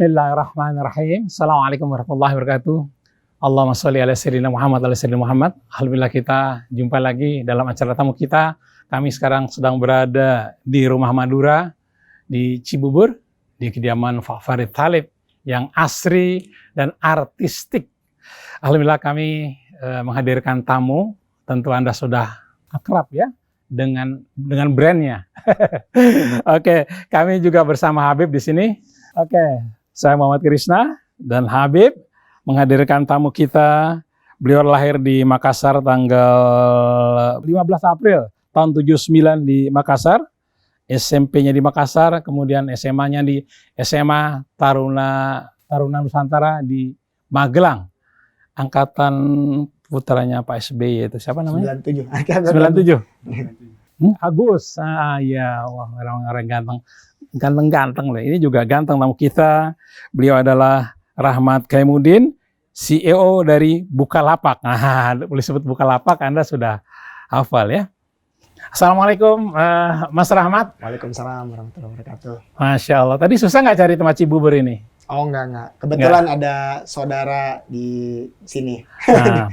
Bismillahirrahmanirrahim. Assalamualaikum warahmatullahi wabarakatuh. Allahumma sholli ala sayyidina Muhammad ala sayyidina Muhammad. Alhamdulillah kita jumpa lagi dalam acara tamu kita. Kami sekarang sedang berada di Rumah Madura di Cibubur, di kediaman Pak Farid Thalib yang asri dan artistik. Alhamdulillah kami menghadirkan tamu, tentu Anda sudah akrab ya dengan brandnya. Oke, kami juga bersama Habib di sini. Oke, saya Muhammad Krishna dan Habib menghadirkan tamu kita. Beliau lahir di Makassar tanggal 15 April tahun 79 di Makassar. SMP-nya di Makassar, kemudian SMA-nya di SMA Taruna Nusantara di Magelang. Angkatan putranya Pak SBY itu siapa namanya? 97. Agus. Ya, wah, orang-orang ganteng loh. Ini juga ganteng tamu kita. Beliau adalah Rahmat Kaimuddin, CEO dari Bukalapak. Nah, boleh sebut Bukalapak, Anda sudah hafal ya. Assalamualaikum Mas Rahmat. Waalaikumsalam warahmatullahi wabarakatuh. Masya Allah. Tadi susah nggak cari tempat Cibubur ini? Oh enggak. Kebetulan ada saudara di sini. Nah,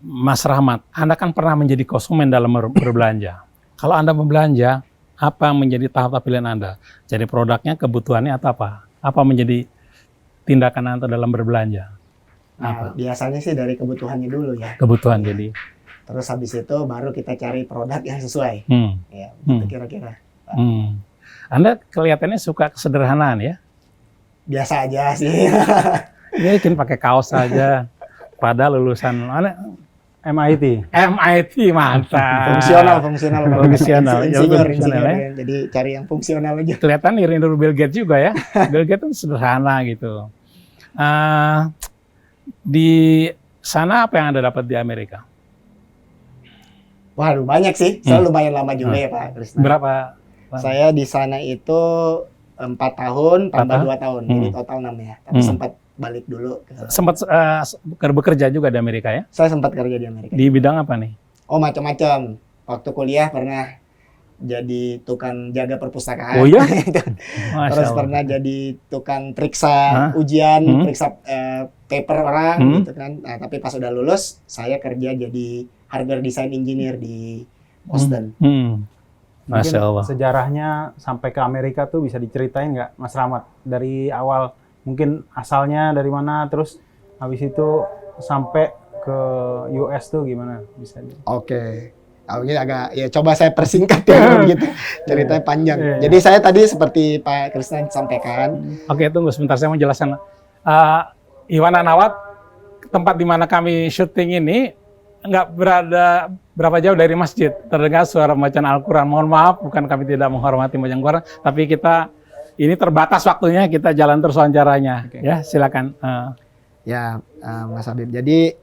Mas Rahmat, Anda kan pernah menjadi konsumen dalam berbelanja. Kalau Anda membelanja, apa yang menjadi tahap pilihan Anda? Jadi produknya, kebutuhannya atau apa? Apa menjadi tindakan Anda dalam berbelanja? Nah, biasanya sih dari kebutuhannya dulu ya. Kebutuhan jadi. Terus habis itu baru kita cari produk yang sesuai. Ya, kira-kira. Anda kelihatannya suka kesederhanaan ya? Biasa aja sih. Ya, bikin pakai kaos saja. Padahal lulusan MIT, mantap. Fungsional. Insinyur Ya. Jadi cari yang fungsional aja. Kelihatan niru Bill Gates juga ya. Bill Gates itu sederhana gitu. Di sana apa yang Anda dapat di Amerika? Waduh, banyak sih. Saya lumayan lama juga ya Pak Krishna. Berapa? Saya di sana itu 4 tahun tambah 2 tahun. Jadi total 6 ya. Tapi sempat balik dulu. Sempat bekerja juga di Amerika ya? Saya sempat kerja di Amerika. Di bidang apa nih? Oh, macam-macam. Waktu kuliah pernah jadi tukang jaga perpustakaan. Oh ya? Terus pernah jadi tukang periksa ujian, periksa paper orang gitu kan. Nah, tapi pas udah lulus, saya kerja jadi hardware design engineer di Boston. Masya Allah. Sejarahnya sampai ke Amerika tuh bisa diceritain nggak, Mas Rahmat? Dari awal mungkin asalnya dari mana, terus habis itu sampai ke US tuh gimana? Bisa Oke. Ini agak ya coba saya persingkat ya begitu. Ceritanya panjang. Jadi saya tadi seperti Pak Krishna sampaikan. Oke, tunggu sebentar saya mau jelaskan. Iwana Nawat, tempat di mana kami syuting ini nggak berada berapa jauh dari masjid. Terdengar suara bacaan Al-Quran. Mohon maaf, bukan kami tidak menghormati bacaan Al-Quran, tapi kita ini terbatas waktunya, kita jalan terus wawancaranya. Ya, silakan. Mas Habib. Jadi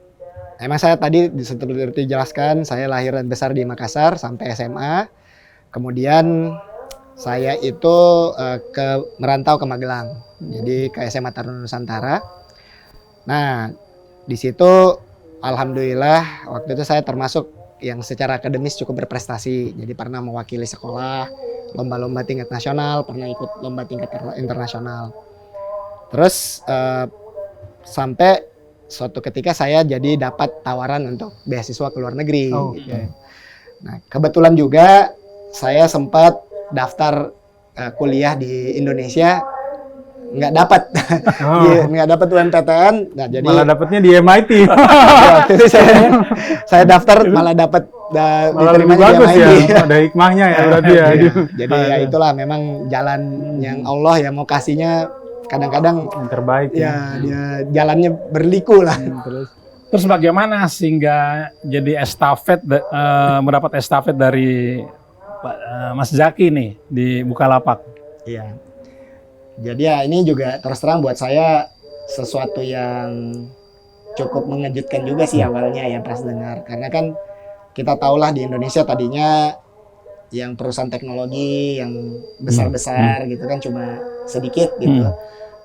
emang saya tadi seperti dijelaskan, saya lahir dan besar di Makassar sampai SMA. Kemudian saya itu merantau ke Magelang. Jadi ke SMA Taruna Nusantara. Nah, di situ alhamdulillah waktu itu saya termasuk yang secara akademis cukup berprestasi. Jadi pernah mewakili sekolah, lomba-lomba tingkat nasional, pernah ikut lomba tingkat internasional. Terus sampai suatu ketika saya jadi dapat tawaran untuk beasiswa ke luar negeri. Gitu. Nah, kebetulan juga saya sempat daftar kuliah di Indonesia, nggak dapat, nggak dapat UMPTN. Nah, jadi malah dapatnya di MIT. Waktu itu saya daftar malah dapat lebih bagus ya. Ada hikmahnya ya berarti ya. Jadi ya itulah memang jalan yang Allah yang mau kasihnya. Kadang-kadang yang terbaik ya dia jalannya berliku lah. Terus bagaimana sehingga jadi mendapat estafet dari Mas Zaki nih di Bukalapak? Iya. Jadi ya ini juga terus terang buat saya sesuatu yang cukup mengejutkan juga sih awalnya ya pas dengar. Karena kan kita tahulah di Indonesia tadinya yang perusahaan teknologi yang besar-besar gitu kan cuma sedikit gitu.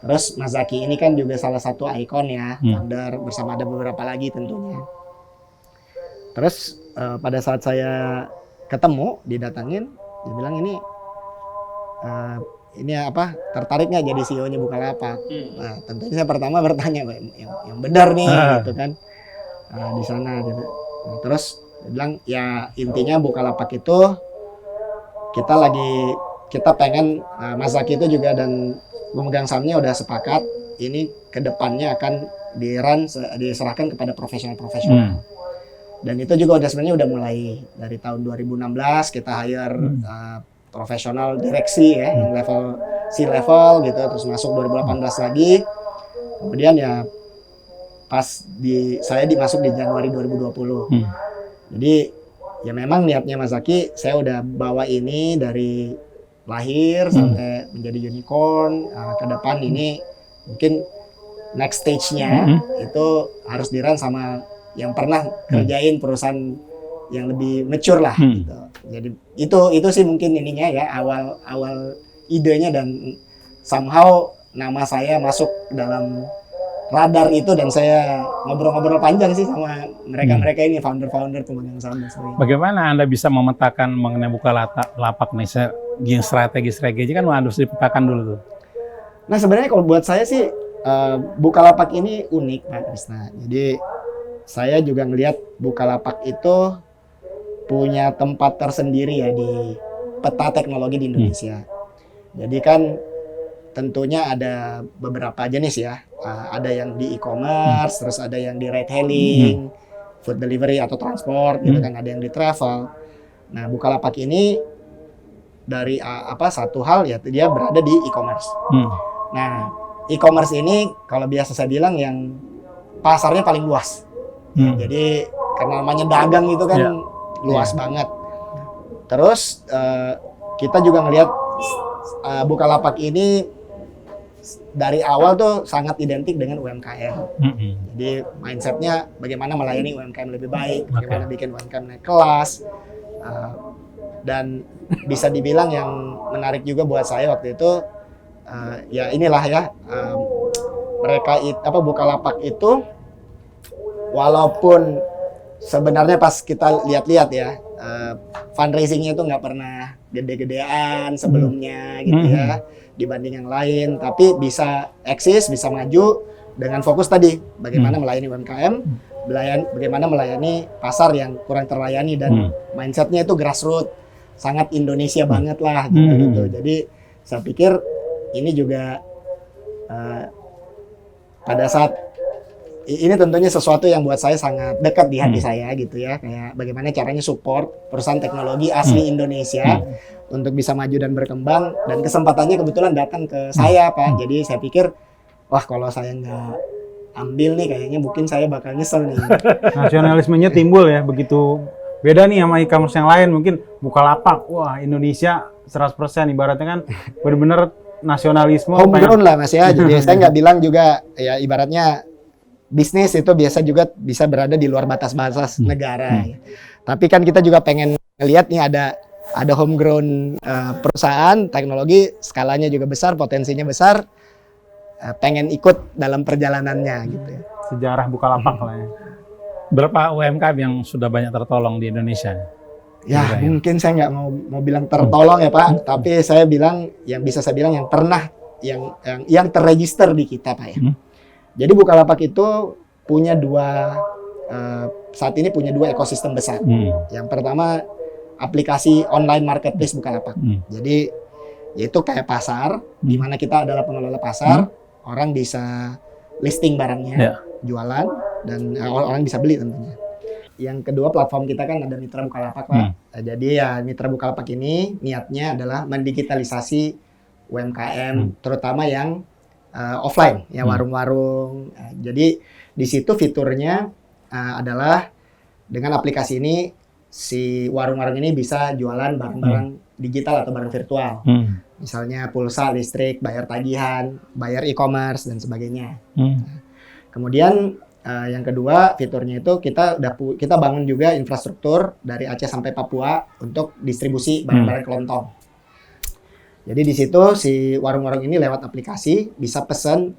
Terus Mas Zaki ini kan juga salah satu ikon ya, founder bersama ada beberapa lagi tentunya. Terus pada saat saya ketemu, didatangin, dia bilang ini ini apa tertarik nggak jadi CEO-nya Bukalapak? Nah, tentunya saya pertama bertanya yang benar nih gitu kan di sana gitu. Nah, terus dia bilang ya intinya Bukalapak itu kita pengen Mas Zaki itu juga dan pemegang sahamnya udah sepakat ini kedepannya akan diserahkan kepada profesional-profesional. Dan itu juga sebenarnya udah mulai dari tahun 2016 kita hire profesional direksi ya yang level C-level gitu, terus masuk 2018 lagi. Kemudian ya pas saya masuk di Januari 2020. Jadi ya memang niatnya Mas Zaki, saya udah bawa ini dari lahir sampai menjadi unicorn. Ke depan ini mungkin next stage-nya itu harus di-run sama yang pernah kerjain perusahaan yang lebih mature lah gitu. Jadi itu sih mungkin ininya ya awal idenya dan somehow nama saya masuk dalam radar itu dan saya ngobrol-ngobrol panjang sih sama mereka ini founder-founder pemegang saham dan sebagainya. Bagaimana Anda bisa memetakan mengenai Bukalapak nih? Strategi kan harus dipetakan dulu tuh. Nah sebenarnya kalau buat saya sih Bukalapak ini unik Pak Krisna. Jadi saya juga ngelihat Bukalapak itu punya tempat tersendiri ya di peta teknologi di Indonesia. Jadi kan tentunya ada beberapa jenis ya. Ada yang di e-commerce, terus ada yang di ride hailing, food delivery atau transport gitu kan, ada yang di travel. Nah, Bukalapak ini dari satu hal ya dia berada di e-commerce. Nah, e-commerce ini kalau biasa saya bilang yang pasarnya paling luas. Jadi karena namanya dagang itu kan luas banget. Terus kita juga ngelihat Bukalapak ini dari awal tuh sangat identik dengan UMKM. Jadi mindsetnya bagaimana melayani UMKM lebih baik, bagaimana bikin UMKM naik kelas. Dan bisa dibilang yang menarik juga buat saya waktu itu ya inilah ya Bukalapak itu walaupun sebenarnya pas kita lihat-lihat ya fundraisingnya itu nggak pernah gede-gedean sebelumnya gitu ya dibanding yang lain, tapi bisa eksis, bisa maju dengan fokus tadi bagaimana melayani UMKM, bagaimana melayani pasar yang kurang terlayani dan mindsetnya itu grassroots, sangat Indonesia banget lah gitu. Jadi saya pikir ini juga pada saat ini tentunya sesuatu yang buat saya sangat dekat di hati saya gitu ya, kayak bagaimana caranya support perusahaan teknologi asli Indonesia untuk bisa maju dan berkembang, dan kesempatannya kebetulan datang ke saya Pak. Jadi saya pikir wah kalau saya nggak ambil nih kayaknya mungkin saya bakal nyesel nih. Nasionalismenya timbul ya, begitu beda nih sama e-commerce yang lain. Mungkin Bukalapak, wah Indonesia 100% ibaratnya kan benar-benar nasionalisme. Homegrown lah Mas ya, jadi saya nggak bilang juga ya ibaratnya bisnis itu biasa juga bisa berada di luar batas-batas negara. Ya. Tapi kan kita juga pengen lihat nih ada homegrown perusahaan teknologi, skalanya juga besar, potensinya besar, pengen ikut dalam perjalanannya gitu. Sejarah Bukalapak lah ya. Berapa UMKM yang sudah banyak tertolong di Indonesia? Ya mungkin saya nggak mau bilang tertolong ya Pak, tapi saya bilang yang bisa saya bilang yang pernah yang terregister di kita Pak ya. Jadi Bukalapak itu punya saat ini punya dua ekosistem besar. Yang pertama aplikasi online marketplace Bukalapak. Jadi yaitu kayak pasar, di mana kita adalah pengelola pasar, orang bisa listing barangnya, jualan, dan orang bisa beli tentunya. Yang kedua platform kita kan ada Mitra Bukalapak Pak. Jadi ya Mitra Bukalapak ini niatnya adalah mendigitalisasi UMKM, terutama yang offline ya warung-warung. Jadi di situ fiturnya adalah dengan aplikasi ini si warung-warung ini bisa jualan barang-barang digital atau barang virtual. Misalnya pulsa, listrik, bayar tagihan, bayar e-commerce dan sebagainya. Kemudian yang kedua fiturnya itu kita bangun juga infrastruktur dari Aceh sampai Papua untuk distribusi barang-barang kelontong. Jadi di situ si warung-warung ini lewat aplikasi bisa pesan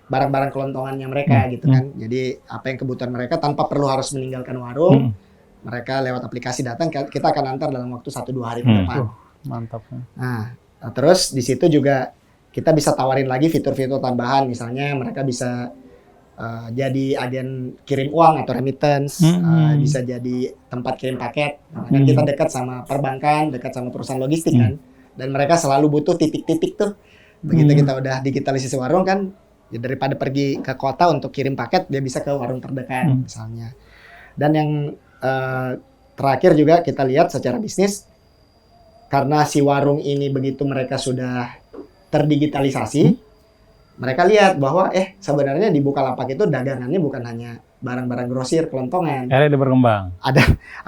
barang-barang kelontongannya mereka gitu kan. Jadi apa yang kebutuhan mereka tanpa perlu harus meninggalkan warung, mereka lewat aplikasi datang, kita akan antar dalam waktu 1-2 hari ke depan. Mantap. Nah, Nah, terus di situ juga kita bisa tawarin lagi fitur-fitur tambahan, misalnya mereka bisa jadi agen kirim uang atau remittance, bisa jadi tempat kirim paket. Nah, kan kita dekat sama perbankan, dekat sama perusahaan logistik kan, dan mereka selalu butuh titik-titik tuh. Begitu kita udah digitalisasi warung kan, ya daripada pergi ke kota untuk kirim paket, dia bisa ke warung terdekat misalnya. Dan yang terakhir juga kita lihat secara bisnis, karena si warung ini begitu mereka sudah terdigitalisasi, mereka lihat bahwa sebenarnya di Bukalapak itu dagangannya bukan hanya barang-barang grosir, kelontongan. Akhirnya dia berkembang.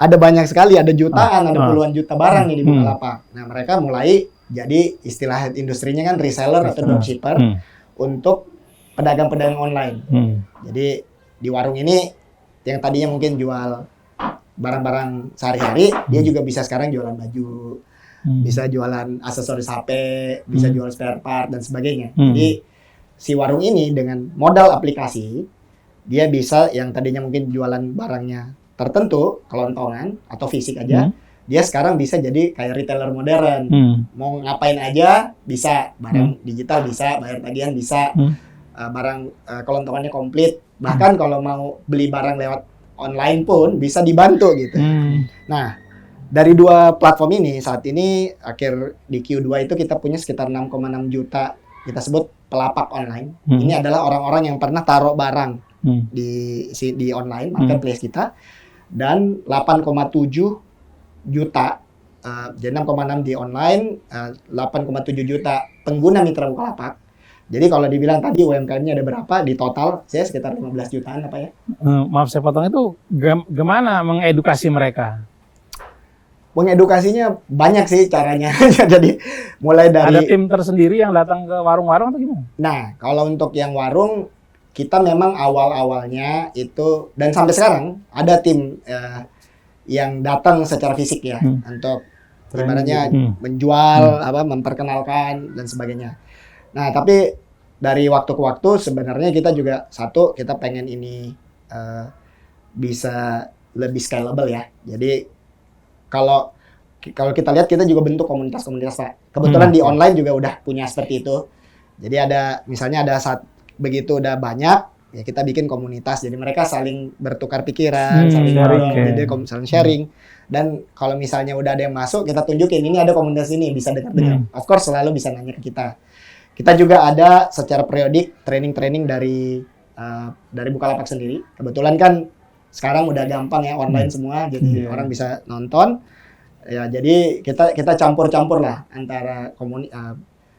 Ada banyak sekali, ada jutaan, ada puluhan juta barang nih di Bukalapak. Nah, mereka mulai jadi istilah industrinya kan reseller atau dropshipper untuk pedagang-pedagang online. Jadi di warung ini yang tadinya mungkin jual barang-barang sehari-hari, dia juga bisa sekarang jualan baju, bisa jualan aksesoris HP, bisa jual spare part dan sebagainya. Jadi si warung ini dengan modal aplikasi, dia bisa yang tadinya mungkin jualan barangnya tertentu, kelontongan atau fisik aja, dia sekarang bisa jadi kayak retailer modern. Mau ngapain aja bisa, barang digital bisa, bayar tagihan bisa, barang kelontongannya komplit. Bahkan kalau mau beli barang lewat online pun bisa dibantu gitu. Nah, dari dua platform ini saat ini akhir di Q2 itu kita punya sekitar 6,6 juta kita sebut pelapak online. Ini adalah orang-orang yang pernah taruh barang di online marketplace kita, dan 8,7 juta, jadi 6,6 di online, 8,7 juta pengguna mitra Bukalapak. Jadi kalau dibilang tadi UMKM-nya ada berapa, di total saya sekitar 15 jutaan apa ya? Maaf saya potong, itu gimana mengedukasi mereka? Mengedukasinya banyak sih caranya. Jadi mulai dari... Ada tim tersendiri yang datang ke warung-warung atau gimana? Nah, kalau untuk yang warung, kita memang awal-awalnya itu, dan sampai sekarang ada tim yang datang secara fisik ya, untuk ibaratnya menjual, memperkenalkan dan sebagainya. Nah, tapi dari waktu ke waktu sebenarnya kita juga kita pengen ini bisa lebih scalable ya. Jadi kalau kita lihat, kita juga bentuk komunitas-komunitas, Pak. Kebetulan di online juga udah punya seperti itu. Jadi misalnya saat begitu udah banyak, ya kita bikin komunitas. Jadi mereka saling bertukar pikiran, saling ngobrol, jadi saling sharing. Dan kalau misalnya udah ada yang masuk, kita tunjukin ini ada komunitas ini, bisa dengar-dengar. Of course selalu bisa nanya ke kita. Kita juga ada secara periodik training-training dari Bukalapak sendiri. Kebetulan kan sekarang udah gampang ya, online semua, jadi orang bisa nonton. Ya, jadi kita campur-campur lah antara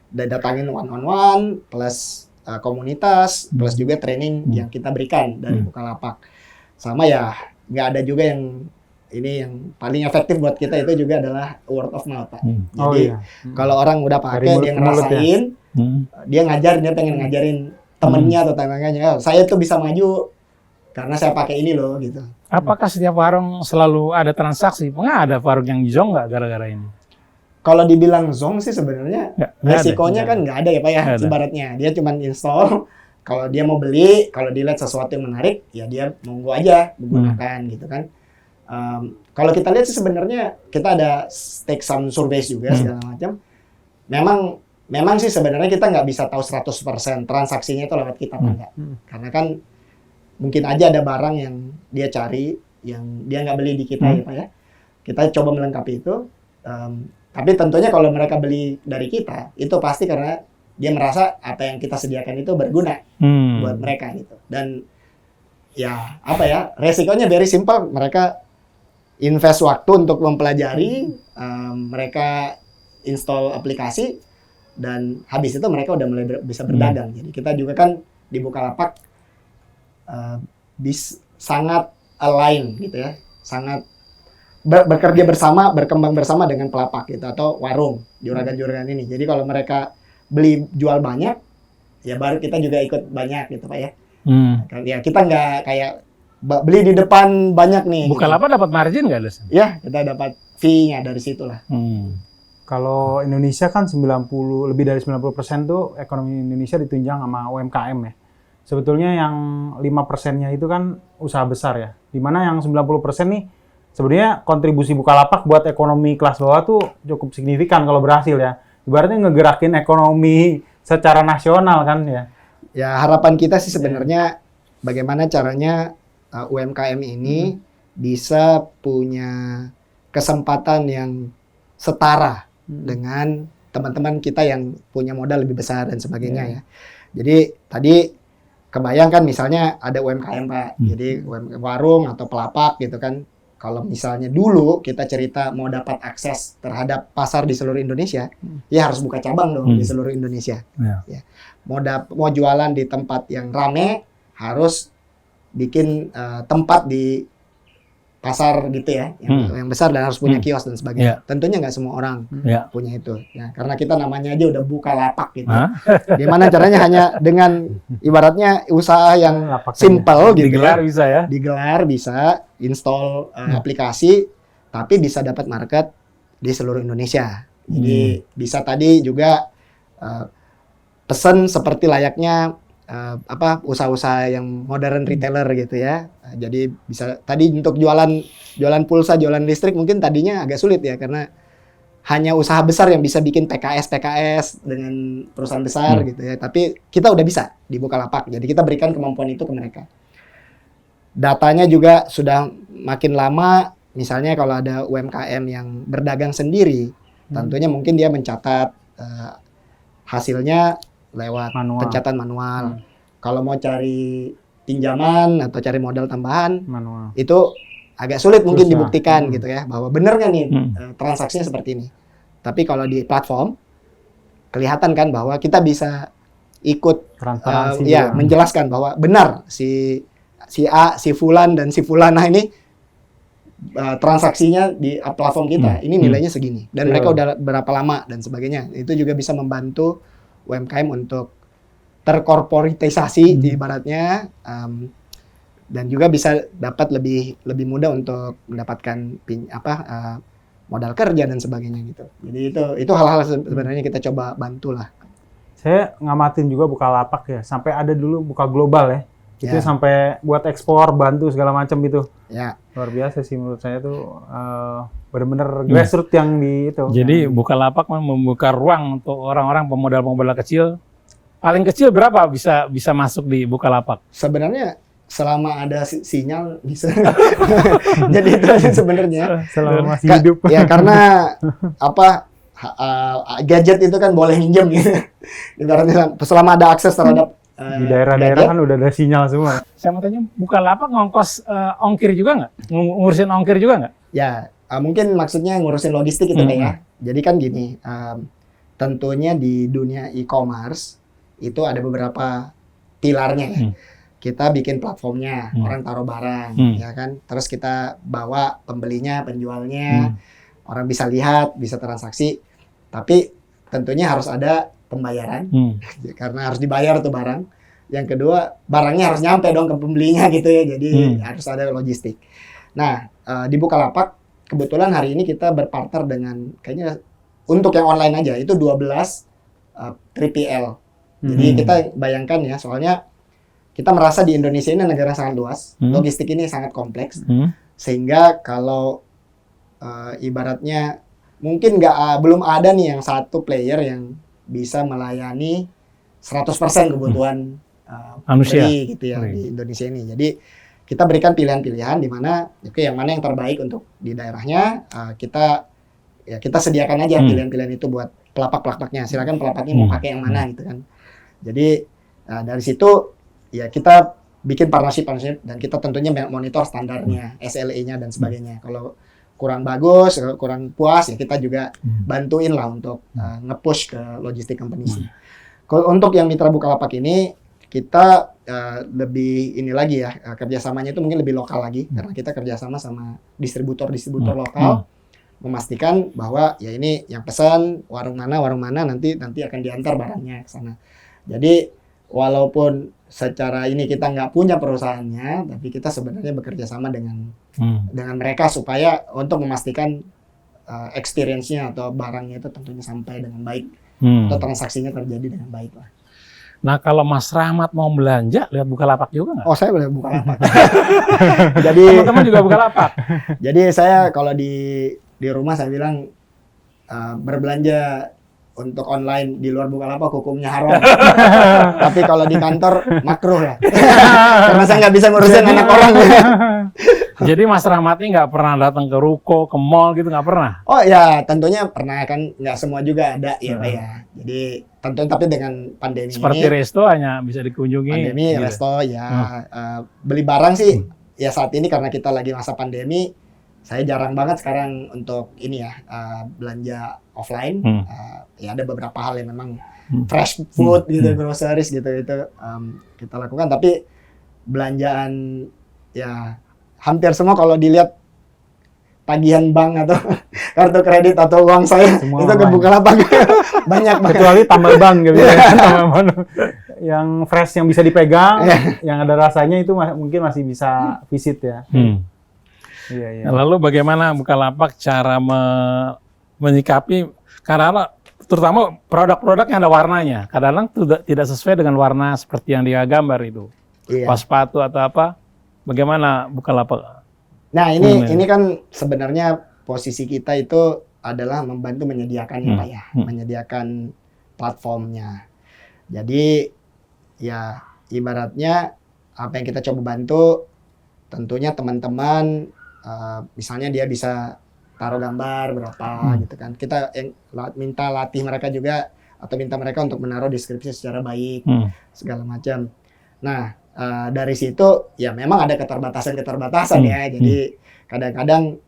datangin one-on-one plus komunitas plus juga training yang kita berikan dari Bukalapak. Sama ya, nggak ada juga yang paling efektif buat kita itu juga adalah word of mouth, Pak. Jadi kalau orang udah pakai, dia ngerasain, dia pengen ngajarin temennya atau tetangganya, saya tuh bisa maju karena saya pakai ini loh, gitu. Apakah setiap warung selalu ada transaksi? Pernah ada warung yang zonk nggak gara-gara ini? Kalau dibilang zonk sih sebenarnya resikonya kan nggak ada ya, Pak ya, ibaratnya. Dia cuma install, kalau dia mau beli, kalau dilihat sesuatu yang menarik, ya dia monggo aja menggunakan gitu kan. Kalau kita lihat sih sebenarnya kita ada take some surveys juga segala macam. Memang sih sebenarnya kita nggak bisa tahu 100% transaksinya itu lewat kita apa enggak. Karena kan mungkin aja ada barang yang dia cari, yang dia nggak beli di kita ya, Pak ya. Kita coba melengkapi itu. Tapi tentunya kalau mereka beli dari kita, itu pasti karena dia merasa apa yang kita sediakan itu berguna buat mereka gitu. Dan ya resikonya very simple. Mereka invest waktu untuk mempelajari, mereka install aplikasi, dan habis itu mereka udah mulai bisa berdagang. Jadi kita juga kan di Bukalapak sangat align gitu ya, sangat bekerja bersama, berkembang bersama dengan pelapak gitu atau warung juragan-juragan ini. Jadi kalau mereka jual banyak, ya baru kita juga ikut banyak gitu, Pak ya. Ya kita nggak kayak beli di depan banyak nih. Bukalapak dapat margin nggak, Des? Ya, kita dapat fee-nya dari situ lah. Kalau Indonesia kan lebih dari 90% tuh ekonomi Indonesia ditunjang sama UMKM ya. Sebetulnya yang 5%-nya itu kan usaha besar ya. Dimana yang 90% nih sebenarnya kontribusi Bukalapak buat ekonomi kelas bawah tuh cukup signifikan kalau berhasil ya. ibaratnya ngegerakin ekonomi secara nasional kan ya. Ya harapan kita sih sebenarnya bagaimana caranya UMKM ini bisa punya kesempatan yang setara dengan teman-teman kita yang punya modal lebih besar dan sebagainya ya. Jadi tadi kebayang kan misalnya ada UMKM Pak, jadi warung atau pelapak gitu kan. Kalau misalnya dulu kita cerita mau dapat akses terhadap pasar di seluruh Indonesia, ya harus buka cabang dong di seluruh Indonesia. Ya. Mau jualan di tempat yang rame, harus bikin tempat di pasar gitu ya, yang besar dan harus punya kios dan sebagainya. Tentunya nggak semua orang punya itu. Ya, karena kita namanya aja udah buka lapak gitu. Gimana caranya hanya dengan ibaratnya usaha yang simple gitu digelar ya. bisa ya. Digelar bisa, install aplikasi, tapi bisa dapat market di seluruh Indonesia. Jadi bisa tadi juga pesan seperti layaknya usaha-usaha yang modern retailer gitu ya. Jadi bisa tadi untuk jualan pulsa, jualan listrik mungkin tadinya agak sulit ya karena hanya usaha besar yang bisa bikin PKS dengan perusahaan besar gitu ya. Tapi kita udah bisa di Bukalapak. Jadi kita berikan kemampuan itu ke mereka. Datanya juga sudah makin lama. Misalnya kalau ada UMKM yang berdagang sendiri, tentunya mungkin dia mencatat hasilnya lewat pencatatan manual. Kalau mau cari pinjaman atau cari modal tambahan, itu agak sulit mungkin dibuktikan gitu ya, bahwa benar nggak nih transaksinya seperti ini. Tapi kalau di platform, kelihatan kan bahwa kita bisa ikut menjelaskan bahwa benar si A, si Fulan, dan si Fulana ini transaksinya di platform kita, ini nilainya segini. Dan mereka udah berapa lama dan sebagainya. Itu juga bisa membantu UMKM untuk terkorporatisasi ibaratnya, dan juga bisa dapat lebih mudah untuk mendapatkan modal kerja dan sebagainya gitu. Jadi itu hal-hal sebenarnya kita coba bantu lah. Saya ngamatin juga Bukalapak ya, sampai ada dulu Buka Global ya. Itu sampai buat ekspor, bantu segala macam gitu. Ya. Luar biasa sih menurut saya tuh, benar-benar grassroots yang di itu. Jadi Bukalapak membuka ruang untuk orang-orang pemodal-pemodal kecil. Paling kecil berapa bisa masuk di Bukalapak? Sebenarnya selama ada sinyal bisa. Jadi itu aja sebenarnya. Selama masih hidup. Ya karena gadget itu kan boleh minjem gitu. Ibaratnya selama ada akses terhadap di daerah-daerah kan udah ada sinyal semua. Saya mau tanya, Bukalapak ngongkos ongkir juga nggak? Ngurusin ongkir juga nggak? Ya, mungkin maksudnya ngurusin logistik itu ya. Jadi kan gini, tentunya di dunia e-commerce itu ada beberapa pilarnya ya. Kita bikin platformnya, orang taruh barang, ya kan. Terus kita bawa pembelinya, penjualnya, orang bisa lihat, bisa transaksi. Tapi tentunya harus ada pembayaran, karena harus dibayar tuh barang. Yang kedua, barangnya harus nyampe dong ke pembelinya gitu ya. Jadi harus ada logistik. Nah, di Bukalapak kebetulan hari ini kita berpartner dengan kayaknya untuk yang online aja itu 12 3PL. Jadi kita bayangkan ya, soalnya kita merasa di Indonesia ini negara sangat luas, logistik ini sangat kompleks, sehingga kalau ibaratnya mungkin belum ada nih yang satu player yang bisa melayani 100% kebutuhan manusia gitu ya di Indonesia ini. Jadi kita berikan pilihan-pilihan di mana yang mana yang terbaik untuk di daerahnya, kita sediakan aja pilihan-pilihan itu buat pelapak-pelapaknya. Silakan pelapaknya mau pakai yang mana gitu kan. Jadi dari situ ya kita bikin partnership dan kita tentunya monitor standarnya, SLA-nya dan sebagainya. Kalau kurang bagus, kurang puas ya kita juga bantuin lah untuk nge-push ke logistik company. Kalau untuk yang mitra Bukalapak ini kita lebih ini lagi ya, kerjasamanya itu mungkin lebih lokal lagi karena kita kerjasama sama distributor lokal, memastikan bahwa ya ini yang pesan warung mana nanti akan diantar barangnya ke sana. Jadi walaupun secara ini kita nggak punya perusahaannya, tapi kita sebenarnya bekerja sama dengan mereka supaya untuk memastikan experience-nya atau barangnya itu tentunya sampai dengan baik atau transaksinya terjadi dengan baik lah. Nah kalau Mas Rahmat mau belanja, lihat Bukalapak juga nggak? Oh saya boleh Bukalapak. Jadi teman-teman juga Bukalapak. Jadi saya kalau di rumah saya bilang berbelanja untuk online di luar Bukalapak hukumnya haram. Tapi kalau di kantor makruh ya. Karena saya nggak bisa ngurusin anak orang. Jadi Mas Rahmat ini nggak pernah datang ke ruko, ke mall gitu, nggak pernah? Oh ya, tentunya pernah, kan nggak semua juga ada ya Pak ya. Jadi tentunya, tapi dengan pandemi Seperti ini, resto hanya bisa dikunjungi. pandemi gitu. resto ya, beli barang sih ya saat ini karena kita lagi masa pandemi, saya jarang banget sekarang untuk ini ya, belanja offline. Ya ada beberapa hal yang memang fresh food gitu, groceries gitu itu kita lakukan, tapi belanjaan ya hampir semua kalau dilihat tagihan bank atau kartu kredit atau uang saya Semua itu ke online. Bukalapak. Banyak banget. Kecuali tambal ban gitu ya. Tambal ban. Yang fresh yang bisa dipegang, yang ada rasanya itu mungkin masih bisa visit ya. Iya, iya. Lalu bagaimana Bukalapak cara menyikapi, karena terutama produk-produk yang ada warnanya, kadang-kadang tidak sesuai dengan warna seperti yang dia gambar itu. Iya. Pas sepatu atau apa, bagaimana Bukalapak? Nah ini kan sebenarnya posisi kita itu adalah membantu menyediakannya Pak ya, menyediakan platformnya. Jadi ya ibaratnya apa yang kita coba bantu, tentunya teman-teman misalnya dia bisa taruh gambar berapa gitu kan. Kita minta latih mereka juga, atau minta mereka untuk menaruh deskripsi secara baik, segala macam. Nah dari situ ya memang ada keterbatasan ya. Jadi kadang-kadang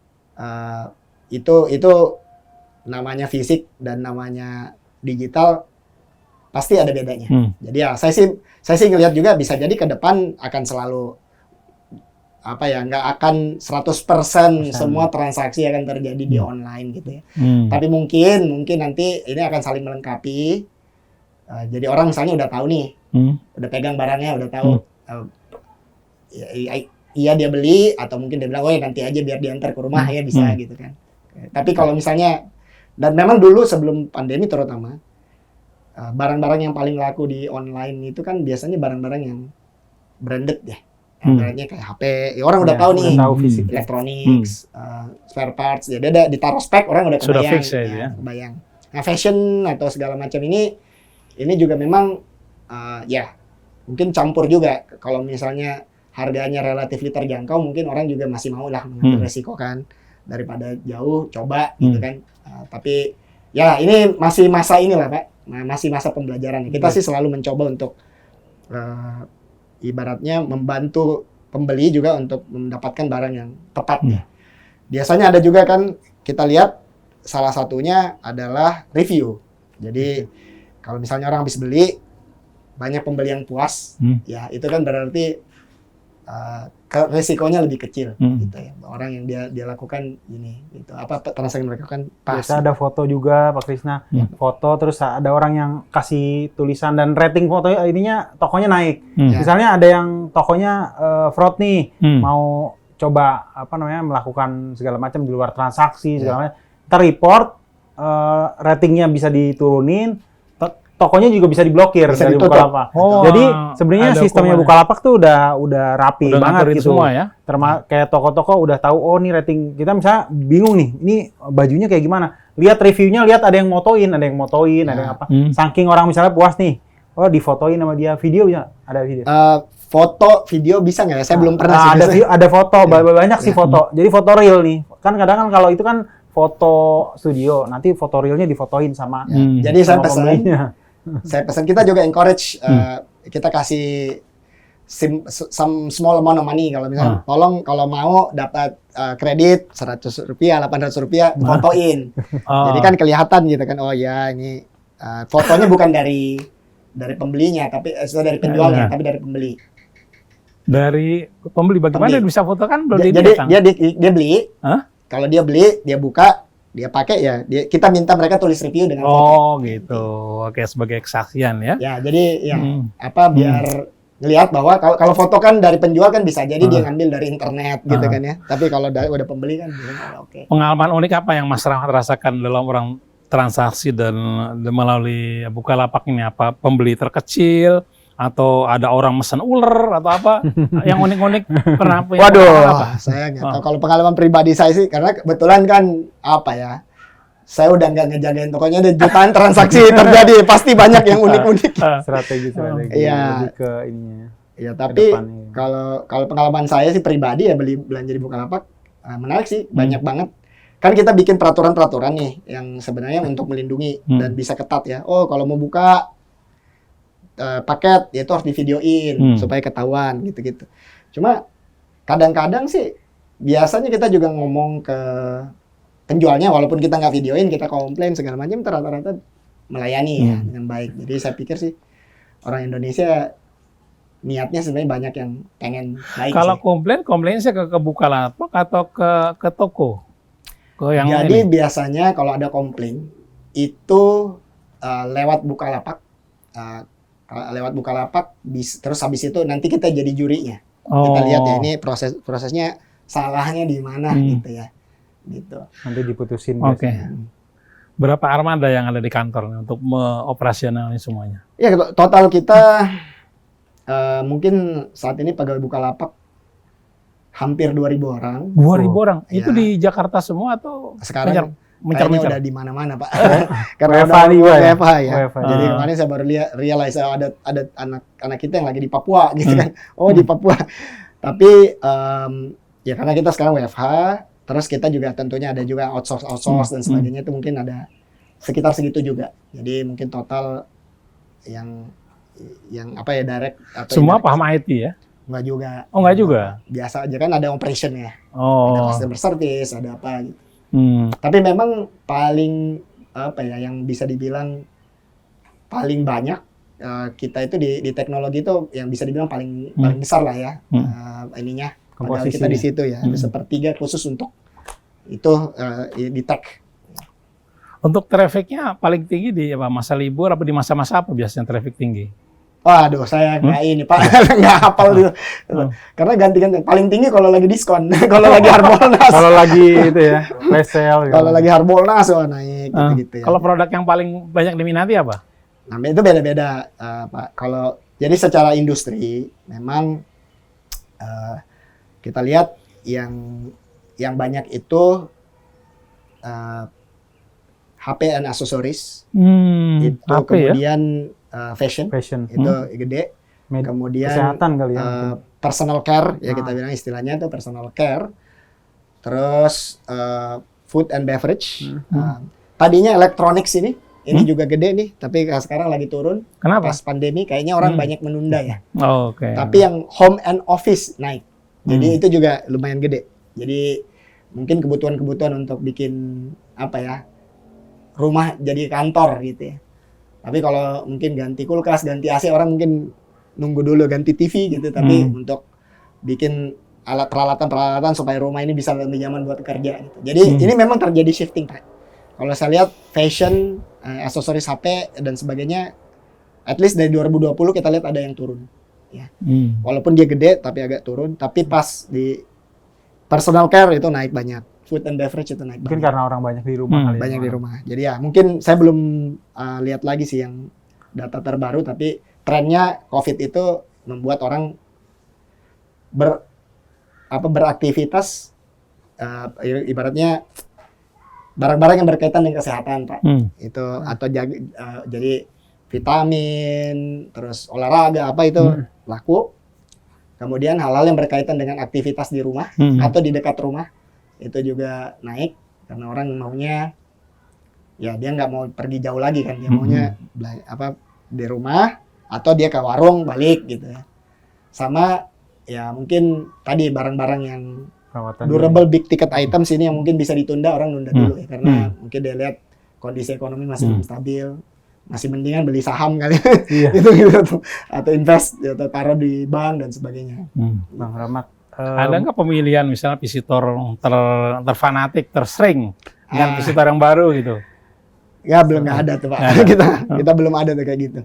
itu namanya fisik dan namanya digital pasti ada bedanya. Jadi ya saya sih ngelihat juga bisa jadi ke depan akan selalu apa ya, nggak akan 100% semua transaksi akan terjadi di online gitu ya. Tapi mungkin nanti ini akan saling melengkapi. Jadi orang misalnya udah tahu nih, udah pegang barangnya, udah tahu. Iya dia beli, atau mungkin dia bilang oh ya nanti aja biar diantar ke rumah ya bisa gitu kan. Tapi kalau misalnya, dan memang dulu sebelum pandemi terutama, barang-barang yang paling laku di online itu kan biasanya barang-barang yang branded ya. Brandnya kayak HP, ya orang udah tahu nih, tahu fisik. electronics, spare parts, ya dia ditaruh spek, orang udah Sudah kebayang. fix ya. Kebayang. Nah fashion atau segala macam ini juga memang ya mungkin campur juga. Kalau misalnya harganya relatif terjangkau, mungkin orang juga masih mau lah mengambil resiko kan, daripada jauh coba gitu kan. Tapi ya ini masih masa inilah Pak, masih masa pembelajaran. Kita sih selalu mencoba untuk ibaratnya membantu pembeli juga untuk mendapatkan barang yang tepat ya. Biasanya ada juga kan kita lihat, salah satunya adalah review. Jadi kalau misalnya orang habis beli, banyak pembeli yang puas, ya itu kan berarti resikonya lebih kecil gitu ya. Orang yang dia lakukan ini gitu, apa transaksi mereka kan pas. Biasa ada foto juga Pak Krisna, foto terus ada orang yang kasih tulisan dan rating foto ininya, tokonya naik. Misalnya ada yang tokonya fraud nih, mau coba melakukan segala macam di luar transaksi segala macam, report, ratingnya bisa diturunin, tokonya juga bisa diblokir Bisa dari ditutup. Bukalapak. Oh, Jadi sebenarnya ada sistemnya hukumannya. Bukalapak tuh udah rapi Udah banget ngaturin gitu. semua ya. Kayak toko-toko udah tahu, oh nih rating kita misalnya bingung nih, ini bajunya kayak gimana? Lihat reviewnya, lihat ada yang motoin, ada yang apa. Saking orang misalnya puas nih, oh difotoin sama dia, video bisa, ada video. Foto, video bisa nggak ya? Saya belum pernah sih. Ada foto, banyak sih foto. Jadi foto real nih. Kan kadang kan kalau itu kan foto studio, nanti foto realnya difotoin sama Jadi saya sama pesan, pembelinya. kita juga encourage, kita kasih some small amount of money. Kalau misalnya, tolong kalau mau dapat kredit Rp100, Rp800, fotoin. Jadi kan kelihatan gitu kan, oh ya ini fotonya bukan dari pembelinya, tapi dari penjualnya, tapi dari pembeli. Dari pembeli, bagaimana Pembeli. dia bisa foto kan belum Jadi datang? dia beli, Hah? kalau dia beli, dia buka, dia pakai ya, kita minta mereka tulis review dengan foto. Oh gitu, oke, sebagai kesaksian ya. Ya, jadi ya biar ngelihat bahwa kalau foto kan dari penjual kan bisa jadi dia ngambil dari internet gitu kan ya. Tapi kalau udah pembeli kan oke. Pengalaman unik apa yang Mas Rahmat rasakan dalam orang transaksi dan melalui Bukalapak ini? Apa pembeli terkecil, atau ada orang mesen ular atau apa yang unik-unik pernah punya? Waduh, apa? saya nggak tahu. Kalau pengalaman pribadi saya sih, karena kebetulan kan apa ya, saya udah nggak ngejagain tokonya, ada jutaan transaksi terjadi, pasti banyak yang unik-unik. Strategi Iya. lebih ke ininya. Ya tapi Kedepannya. kalau pengalaman saya sih pribadi ya belanja di Bukalapak menarik sih, banyak banget. Kan kita bikin peraturan-peraturan nih yang sebenarnya untuk melindungi dan bisa ketat ya. Oh kalau mau buka paket ya itu harus divideoin supaya ketahuan gitu-gitu. Cuma kadang-kadang sih biasanya kita juga ngomong ke penjualnya, walaupun kita nggak videoin, kita komplain segala macam, rata-rata melayani ya dengan baik. Jadi saya pikir sih orang Indonesia niatnya sebenarnya banyak yang pengen baik. Kalau sih. komplainnya ke Bukalapak atau ke toko? Yang Jadi ini? biasanya kalau ada komplain itu lewat Bukalapak, terus habis itu nanti kita jadi jurinya. Kita lihat ya ini prosesnya salahnya di mana gitu ya. Gitu. Nanti diputusin. Oke. biasanya. Berapa armada yang ada di kantor nih untuk operasionalnya semuanya? Ya total kita mungkin saat ini pegawai Bukalapak hampir 2.000 orang. 2.000 orang. Ya. Itu di Jakarta semua atau Sekarang kayaknya mencar-mencar? udah di mana-mana, Pak. Karena WFH udah nih, Pak, ya? WFH ya. WFH. Jadi kemarin saya baru realize ada anak kita yang lagi di Papua gitu kan. Oh, di Papua. Tapi ya karena kita sekarang WFH, terus kita juga tentunya ada juga outsource dan sebagainya, itu mungkin ada sekitar segitu juga. Jadi mungkin total yang apa ya, direct atau Semua indirect. paham IT ya? Enggak juga. Oh, enggak juga? Biasa aja kan ada operation ya. Ada Oh. customer service, ada apa gitu. Tapi memang paling apa ya yang bisa dibilang paling banyak kita itu di teknologi itu yang bisa dibilang paling besar lah ya ininya. Padahal kita di situ ya, ada sepertiga khusus untuk itu di tech. Untuk trafficnya paling tinggi di masa libur apa di masa-masa apa biasanya traffic tinggi? Waduh, saya nggak ini Pak, nggak hafal dulu. Karena ganti-ganti. Paling tinggi kalau lagi diskon, kalau lagi Harbolnas. Kalau lagi itu ya, flash sale. Kalau lagi Harbolnas, naik gitu-gitu ya. Kalau produk yang paling banyak diminati apa? Nah, itu beda-beda, Pak. Kalau jadi secara industri, memang kita lihat yang banyak itu HP and accessories, itu HP kemudian fashion itu gede, kemudian kesehatan kali ya, personal care ya kita bilang istilahnya itu personal care, terus food and beverage. Tadinya electronics ini juga gede nih, tapi sekarang lagi turun. Kenapa? Pas pandemi kayaknya orang banyak menunda ya. Oke. Tapi yang home and office naik, jadi itu juga lumayan gede. Jadi mungkin kebutuhan untuk bikin apa ya, rumah jadi kantor gitu ya. Tapi kalau mungkin ganti kulkas, ganti AC, orang mungkin nunggu dulu ganti TV gitu. Tapi untuk bikin alat peralatan supaya rumah ini bisa lebih nyaman buat kerja gitu. Jadi ini memang terjadi shifting, Pak. Kalau saya lihat fashion, aksesoris HP dan sebagainya, at least dari 2020 kita lihat ada yang turun. Ya. Walaupun dia gede tapi agak turun. Tapi pas di personal care itu naik banyak. Food and beverage itu naik mungkin banyak. karena orang banyak di rumah kali ya. Banyak di rumah. Jadi ya mungkin saya belum lihat lagi sih yang data terbaru, tapi trennya COVID itu membuat orang beraktivitas ibaratnya barang-barang yang berkaitan dengan kesehatan, Pak. Itu atau jadi vitamin, terus olahraga apa itu laku. Kemudian hal-hal yang berkaitan dengan aktivitas di rumah atau di dekat rumah itu juga naik karena orang maunya ya dia nggak mau pergi jauh lagi kan, dia maunya di rumah atau dia ke warung balik gitu ya. Sama ya mungkin tadi barang-barang yang durable big ticket items ini yang mungkin bisa ditunda, orang nunda dulu ya karena mungkin dia lihat kondisi ekonomi masih belum stabil, masih mendingan beli saham kali itu gitu atau invest atau taruh di bank dan sebagainya. Bang Rahmat, ada nggak pemilihan misalnya visitor terfanatik, tersering dengan visitor yang baru gitu? Ya belum nggak ada tuh Pak. kita belum ada tuh kayak gitu.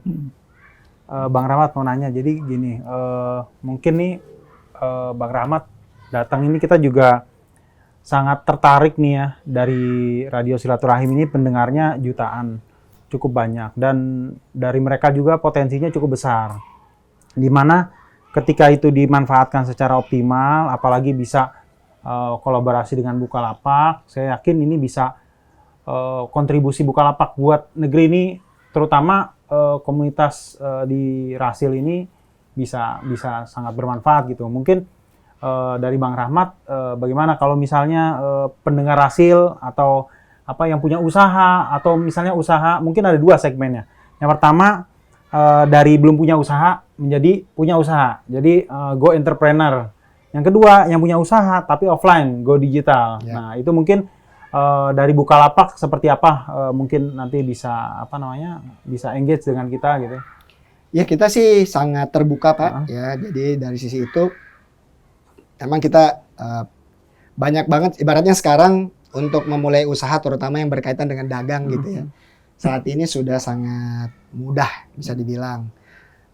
Bang Rahmat mau nanya, jadi gini, mungkin nih Bang Rahmat datang ini kita juga sangat tertarik nih ya dari Radio Silaturahim ini, pendengarnya jutaan, cukup banyak, dan dari mereka juga potensinya cukup besar. Dimana ketika itu dimanfaatkan secara optimal, apalagi bisa kolaborasi dengan Bukalapak, saya yakin ini bisa kontribusi Bukalapak buat negeri ini, terutama komunitas di Rasil ini bisa sangat bermanfaat gitu. Mungkin dari Bang Rahmat, bagaimana kalau misalnya pendengar Rasil atau apa yang punya usaha atau misalnya usaha, mungkin ada 2 segmennya. Yang pertama dari belum punya usaha menjadi punya usaha, jadi go entrepreneur. Yang kedua yang punya usaha tapi offline, go digital. Ya. Nah itu mungkin dari Bukalapak seperti apa mungkin nanti bisa bisa engage dengan kita gitu. Ya kita sih sangat terbuka Pak. Ya jadi dari sisi itu emang kita banyak banget ibaratnya sekarang untuk memulai usaha terutama yang berkaitan dengan dagang gitu ya. Saat ini sudah sangat mudah bisa dibilang.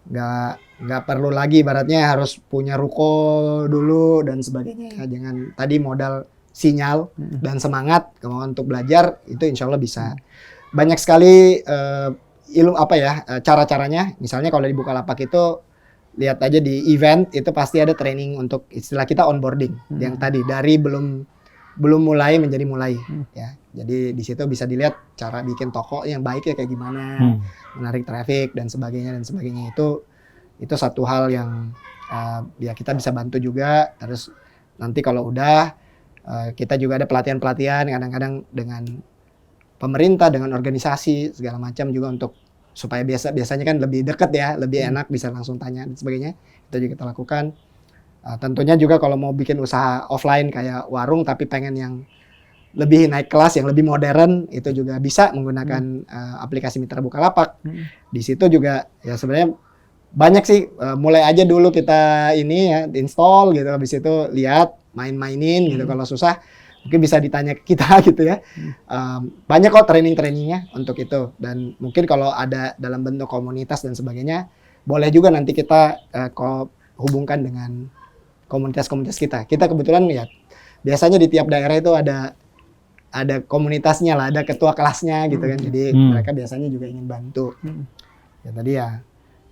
Nggak perlu lagi ibaratnya harus punya ruko dulu dan sebagainya. Jangan tadi modal sinyal dan semangat kemauan untuk belajar itu insya Allah bisa. Banyak sekali cara-caranya. Misalnya kalau di Bukalapak itu lihat aja di event itu pasti ada training untuk istilah kita onboarding yang tadi dari belum mulai menjadi mulai ya. Jadi di situ bisa dilihat cara bikin toko yang baik ya kayak gimana, menarik traffic dan sebagainya itu satu hal yang ya kita bisa bantu juga. Terus nanti kalau udah kita juga ada pelatihan-pelatihan kadang-kadang dengan pemerintah, dengan organisasi segala macam juga untuk supaya biasanya kan lebih dekat ya, lebih enak bisa langsung tanya dan sebagainya. Itu juga kita lakukan. Tentunya juga kalau mau bikin usaha offline kayak warung tapi pengen yang lebih naik kelas, yang lebih modern, itu juga bisa menggunakan aplikasi Mitra Bukalapak. Di situ juga ya sebenarnya banyak sih, mulai aja dulu kita ini ya install gitu, habis itu lihat main-mainin gitu. Kalau susah mungkin bisa ditanya ke kita gitu ya. Banyak kok training-trainingnya untuk itu, dan mungkin kalau ada dalam bentuk komunitas dan sebagainya boleh juga nanti kita hubungkan dengan komunitas-komunitas kita. Kita kebetulan ya biasanya di tiap daerah itu ada komunitasnya lah, ada ketua kelasnya gitu kan. Jadi mereka biasanya juga ingin bantu. Ya tadi ya.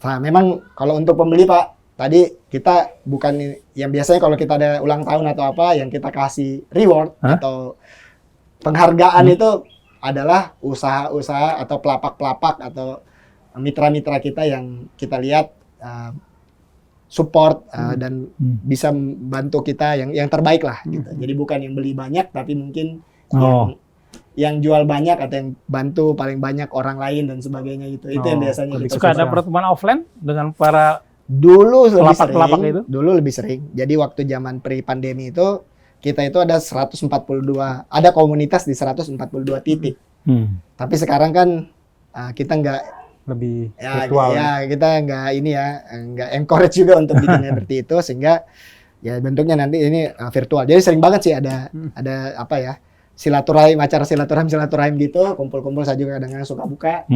Nah, memang kalau untuk pembeli Pak, tadi kita bukan yang biasanya kalau kita ada ulang tahun atau apa yang kita kasih reward atau penghargaan itu adalah usaha-usaha atau pelapak-pelapak atau mitra-mitra kita yang kita lihat support dan bisa bantu kita yang terbaik lah gitu. Jadi bukan yang beli banyak tapi mungkin yang jual banyak atau yang bantu paling banyak orang lain dan sebagainya gitu. Itu yang biasanya kita suka ada pertemuan offline dengan para dulu lebih pelapak-pelapak sering. itu? Dulu lebih sering. Jadi waktu zaman pre-pandemi itu kita itu ada 142, ada komunitas di 142 titik. Tapi sekarang kan kita nggak lebih ya, virtual. Ya, kita nggak ini ya, nggak encourage juga untuk bikin seperti itu, sehingga ya bentuknya nanti ini virtual. Jadi sering banget sih ada apa ya, silaturahim, acara silaturahim gitu, kumpul-kumpul. Saya juga kadang-kadang suka buka.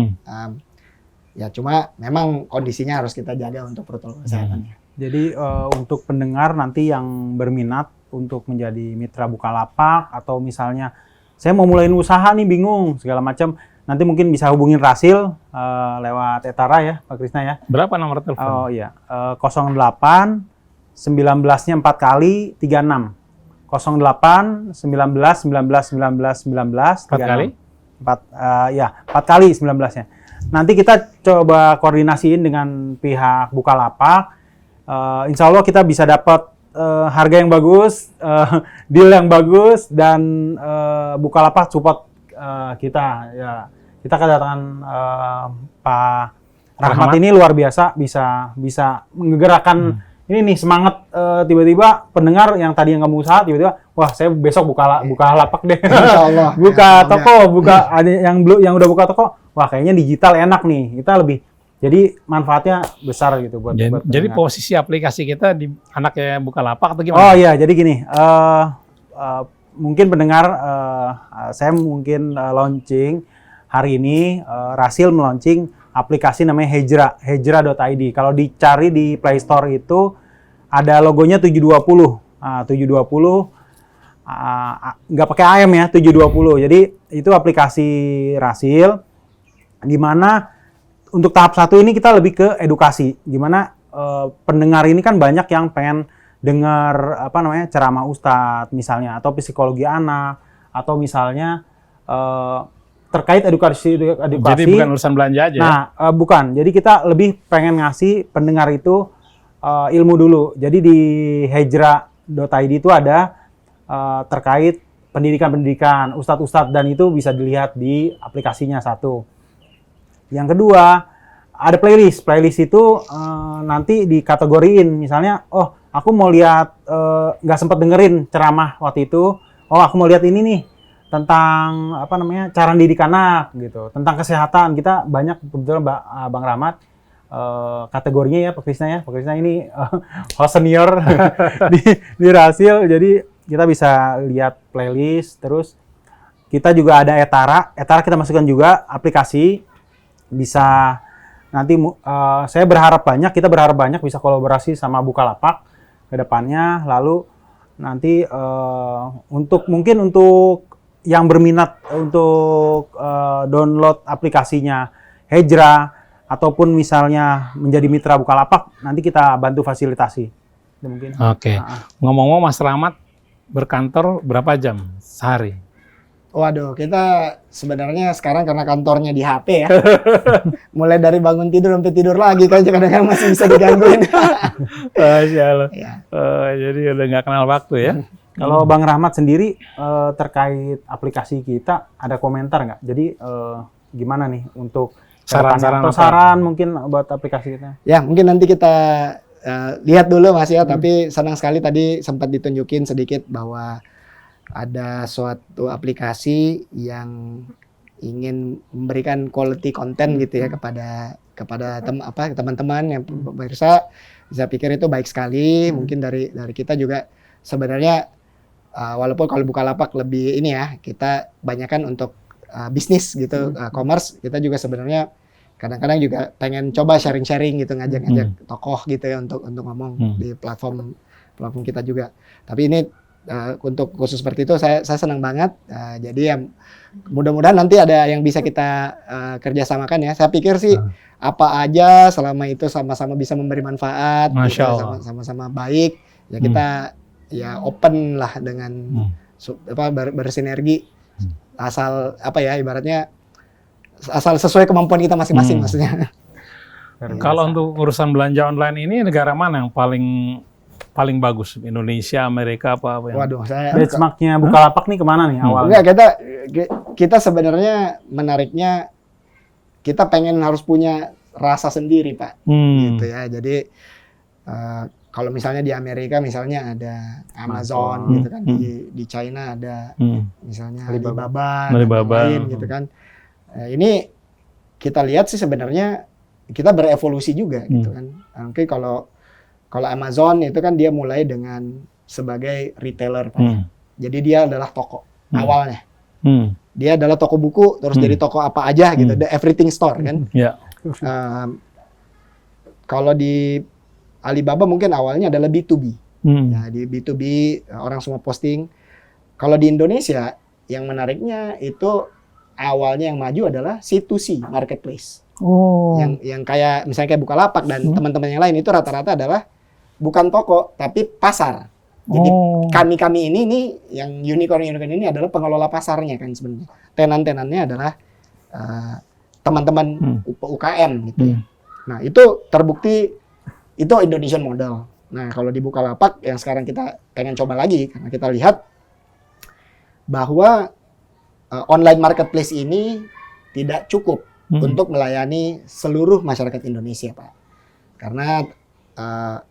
Ya cuma memang kondisinya harus kita jaga untuk protokol kesehatannya. Jadi untuk pendengar nanti yang berminat untuk menjadi mitra Bukalapak atau misalnya saya mau mulai usaha nih bingung segala macam, nanti mungkin bisa hubungin Rasil lewat Etara ya Pak Krisna ya. Berapa nomor telepon? Oh iya, 08 19-nya 4 kali 36. 08 19 19 19 19 4 kali? 4 kali 19-nya. Nanti kita coba koordinasiin dengan pihak Bukalapak. Insya Allah kita bisa dapat harga yang bagus, deal yang bagus, dan Bukalapak support kita. Ya, kita kedatangan Pak Rahmat ini luar biasa, bisa menggerakkan. Ini nih semangat tiba-tiba pendengar yang tadi yang kamu usaha tiba-tiba wah saya besok buka lapak deh. Insya Allah. Buka toko, ada yang udah buka toko. Wah kayaknya digital enak nih. Kita lebih jadi manfaatnya besar gitu buat jadi posisi aplikasi kita di anaknya Bukalapak atau gimana? Oh iya, jadi gini. Mungkin pendengar saya mungkin launching hari ini Rasil melaunching aplikasi namanya hejra.id. Kalau dicari di Play Store itu ada logonya 720. 720 nggak pakai AM ya, 720. Jadi itu aplikasi Rasil di mana untuk tahap 1 ini kita lebih ke edukasi. Gimana pendengar ini kan banyak yang pengen dengar ceramah ustadz misalnya, atau psikologi anak, atau misalnya terkait edukasi. Jadi bukan urusan belanja aja. Nah, bukan. Jadi kita lebih pengen ngasih pendengar itu ilmu dulu. Jadi di hejra.id itu ada terkait pendidikan-pendidikan, ustadz-ustadz, dan itu bisa dilihat di aplikasinya satu. Yang kedua, ada playlist. Playlist itu nanti dikategoriin. Misalnya, oh aku mau lihat, nggak sempat dengerin ceramah waktu itu. Oh aku mau lihat ini nih, tentang apa namanya, cara didik anak gitu, tentang kesehatan. Kita banyak, kebetulan Bang Rahmat, kategorinya ya, Pak Krisna ini host senior di Rasil. Jadi kita bisa lihat playlist, terus kita juga ada Etara kita masukkan juga aplikasi, bisa nanti kita berharap banyak bisa kolaborasi sama Bukalapak ke depannya. Lalu nanti untuk yang berminat untuk download aplikasinya Hejra ataupun misalnya menjadi mitra Bukalapak, nanti kita bantu fasilitasi. Itu mungkin. Oke. Ngomong-ngomong, Mas Rahmat berkantor berapa jam sehari? Waduh, kita sebenarnya sekarang karena kantornya di HP ya. Mulai dari bangun tidur sampai tidur lagi kan, kadang-kadang masih bisa digangguin. Masya Allah. Ya. Jadi udah nggak kenal waktu ya. Kalau Bang Rahmat sendiri terkait aplikasi kita ada komentar nggak? Jadi gimana nih untuk Saran-saran atau apa? saran mungkin buat aplikasi kita? Ya, mungkin nanti kita lihat dulu Mas ya, tapi senang sekali tadi sempat ditunjukin sedikit bahwa ada suatu aplikasi yang ingin memberikan quality content gitu ya kepada teman-teman yang pemirsa. Saya pikir itu baik sekali. Mungkin dari kita juga sebenarnya walaupun kalau Bukalapak lebih ini ya, kita banyakkan untuk bisnis gitu, commerce, kita juga sebenarnya kadang-kadang juga pengen coba sharing-sharing gitu, ngajak-ngajak tokoh gitu ya untuk ngomong di platform kita juga. Tapi ini untuk khusus seperti itu saya senang banget. Jadi ya mudah-mudahan nanti ada yang bisa kita kerjasamakan ya. Saya pikir sih apa aja selama itu sama-sama bisa memberi manfaat, Masya gitu, Allah. sama-sama baik ya, kita ya open lah dengan bersinergi, asal apa ya, ibaratnya asal sesuai kemampuan kita masing-masing maksudnya. Kalau untuk urusan belanja online ini, negara mana yang paling bagus? Indonesia, Amerika, apa yang? Waduh, saya Benchmarknya Bukalapak nih kemana nih awalnya? enggak, kita sebenarnya menariknya kita pengen harus punya rasa sendiri Pak, gitu ya. Jadi kalau misalnya di Amerika misalnya ada Amazon gitu kan, di China ada misalnya Alibaba dan lain gitu kan. Ini kita lihat sih sebenarnya kita berevolusi juga gitu kan. Oke, kalau Amazon itu kan dia mulai dengan sebagai retailer Pak. Jadi dia adalah toko awalnya. Dia adalah toko buku, terus jadi toko apa aja gitu, the everything store kan. Ya. Kalau di Alibaba mungkin awalnya adalah B2B. Nah, di B2B orang semua posting. Kalau di Indonesia yang menariknya itu awalnya yang maju adalah C2C marketplace. Yang kayak misalnya kayak Bukalapak dan teman-teman yang lain itu rata-rata adalah bukan toko tapi pasar. Jadi kami ini nih yang unicorn ini adalah pengelola pasarnya kan sebenarnya. Tenan-tenannya adalah teman-teman UKM gitu. Nah, itu terbukti itu Indonesian model. Nah, kalau di Bukalapak yang sekarang kita pengen coba lagi karena kita lihat bahwa online marketplace ini tidak cukup untuk melayani seluruh masyarakat Indonesia, Pak. Karena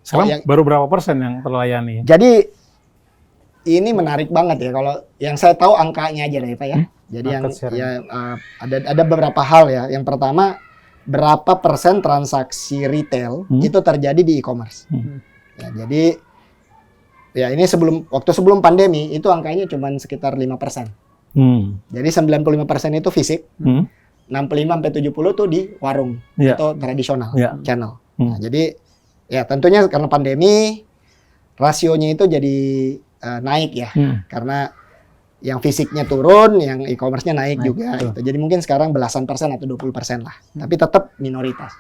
sekarang baru berapa persen yang terlayani? Jadi ini menarik banget ya. Kalau yang saya tahu angkanya aja deh, Pak ya. Jadi ada beberapa hal ya. Yang pertama, berapa persen transaksi retail itu terjadi di e-commerce. Ya, jadi ya ini waktu sebelum pandemi itu angkanya cuma sekitar 5%. Jadi 95% itu fisik, 65-70 tuh di warung atau tradisional channel. Nah, jadi ya tentunya karena pandemi rasionya itu jadi naik ya, karena yang fisiknya turun, yang e-commerce-nya naik juga. Gitu. Jadi mungkin sekarang belasan persen atau 20% lah, tapi tetap minoritas.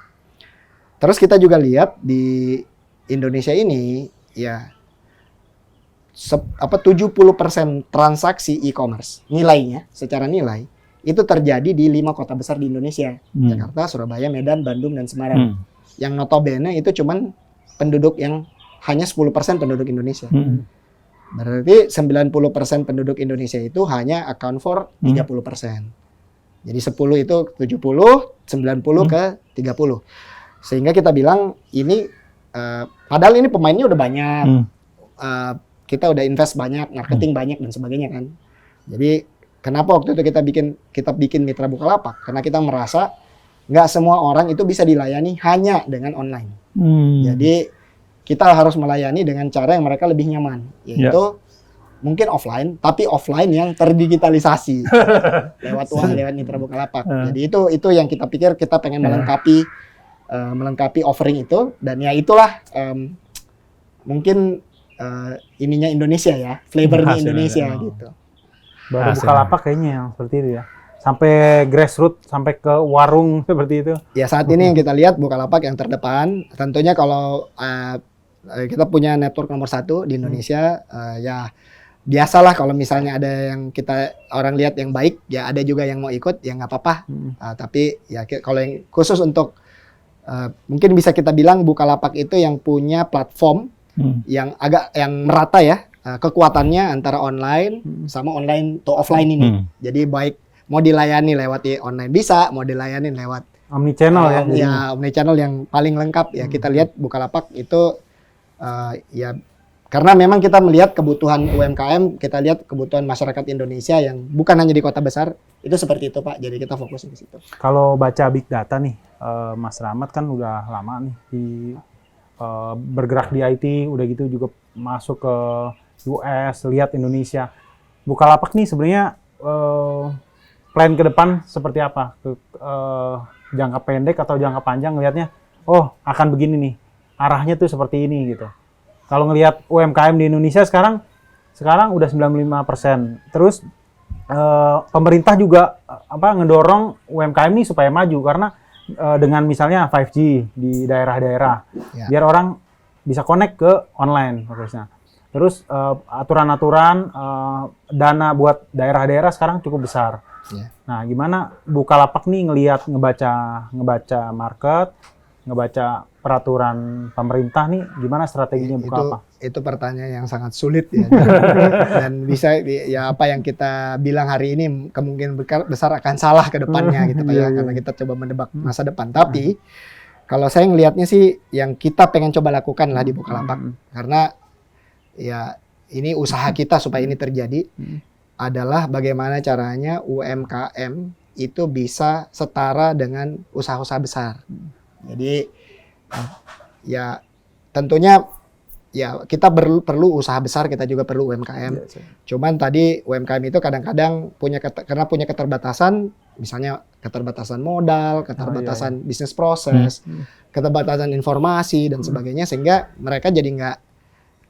Terus kita juga lihat di Indonesia ini ya 70% transaksi e-commerce nilainya secara nilai itu terjadi di 5 kota besar di Indonesia. Jakarta, Surabaya, Medan, Bandung, dan Semarang. Yang notabene itu cuman penduduk yang hanya 10% penduduk Indonesia. Berarti 90% penduduk Indonesia itu hanya account for 30%. Jadi 10 itu 70, 90 ke 30. Sehingga kita bilang ini, padahal ini pemainnya udah banyak. Kita udah invest banyak, marketing banyak dan sebagainya kan. Jadi kenapa waktu itu kita bikin Mitra Bukalapak? Karena kita merasa nggak semua orang itu bisa dilayani hanya dengan online. Jadi kita harus melayani dengan cara yang mereka lebih nyaman, yaitu mungkin offline, tapi offline yang terdigitalisasi lewat Mitra Bukalapak. Jadi itu yang kita pikir kita pengen melengkapi offering itu, dan ya itulah mungkin ininya Indonesia ya, flavornya Indonesia gitu. Baru Bukalapak kayaknya yang seperti itu ya. Sampai grassroots, sampai ke warung seperti itu. Ya saat ini yang kita lihat Bukalapak yang terdepan. Tentunya kalau kita punya network nomor 1 di Indonesia, ya biasalah kalau misalnya ada yang orang lihat yang baik, ya ada juga yang mau ikut, ya nggak apa-apa. Tapi ya kalau yang khusus untuk mungkin bisa kita bilang Bukalapak itu yang punya platform yang merata ya, kekuatannya antara online sama online to offline ini. Jadi baik mau dilayani lewat online bisa, mau dilayani lewat omnichannel ya omnichannel yang paling lengkap ya. Kita lihat Bukalapak itu ya karena memang kita melihat kebutuhan UMKM, kita lihat kebutuhan masyarakat Indonesia yang bukan hanya di kota besar, itu seperti itu Pak. Jadi kita fokus di situ. Kalau baca big data nih, Mas Rahmat kan udah lama nih bergerak di IT, udah gitu juga masuk ke US, lihat Indonesia. Bukalapak nih sebenarnya plan ke depan seperti apa? Jangka pendek atau jangka panjang ngelihatnya, oh akan begini nih, arahnya tuh seperti ini gitu. Kalau ngelihat UMKM di Indonesia sekarang udah 95%. Terus pemerintah juga ngedorong UMKM nih supaya maju karena dengan misalnya 5G di daerah-daerah, biar orang bisa connect ke online fokusnya. Terus aturan-aturan dana buat daerah-daerah sekarang cukup besar. Nah, gimana Bukalapak nih ngebaca market, ngebaca peraturan pemerintah nih, gimana strateginya Bukalapak? Itu pertanyaan yang sangat sulit ya. Dan bisa ya apa yang kita bilang hari ini kemungkinan besar akan salah ke depannya gitu Pak ya, karena kita coba mendebak masa depan. Tapi kalau saya ngelihatnya sih yang kita pengen coba lakukan lah di Bukalapak, karena ya ini usaha kita supaya ini terjadi adalah bagaimana caranya UMKM itu bisa setara dengan usaha-usaha besar. Jadi ya tentunya ya kita perlu usaha besar, kita juga perlu UMKM. Cuman tadi UMKM itu kadang-kadang karena punya keterbatasan, misalnya keterbatasan modal, keterbatasan bisnis proses, keterbatasan informasi dan sebagainya, sehingga mereka jadi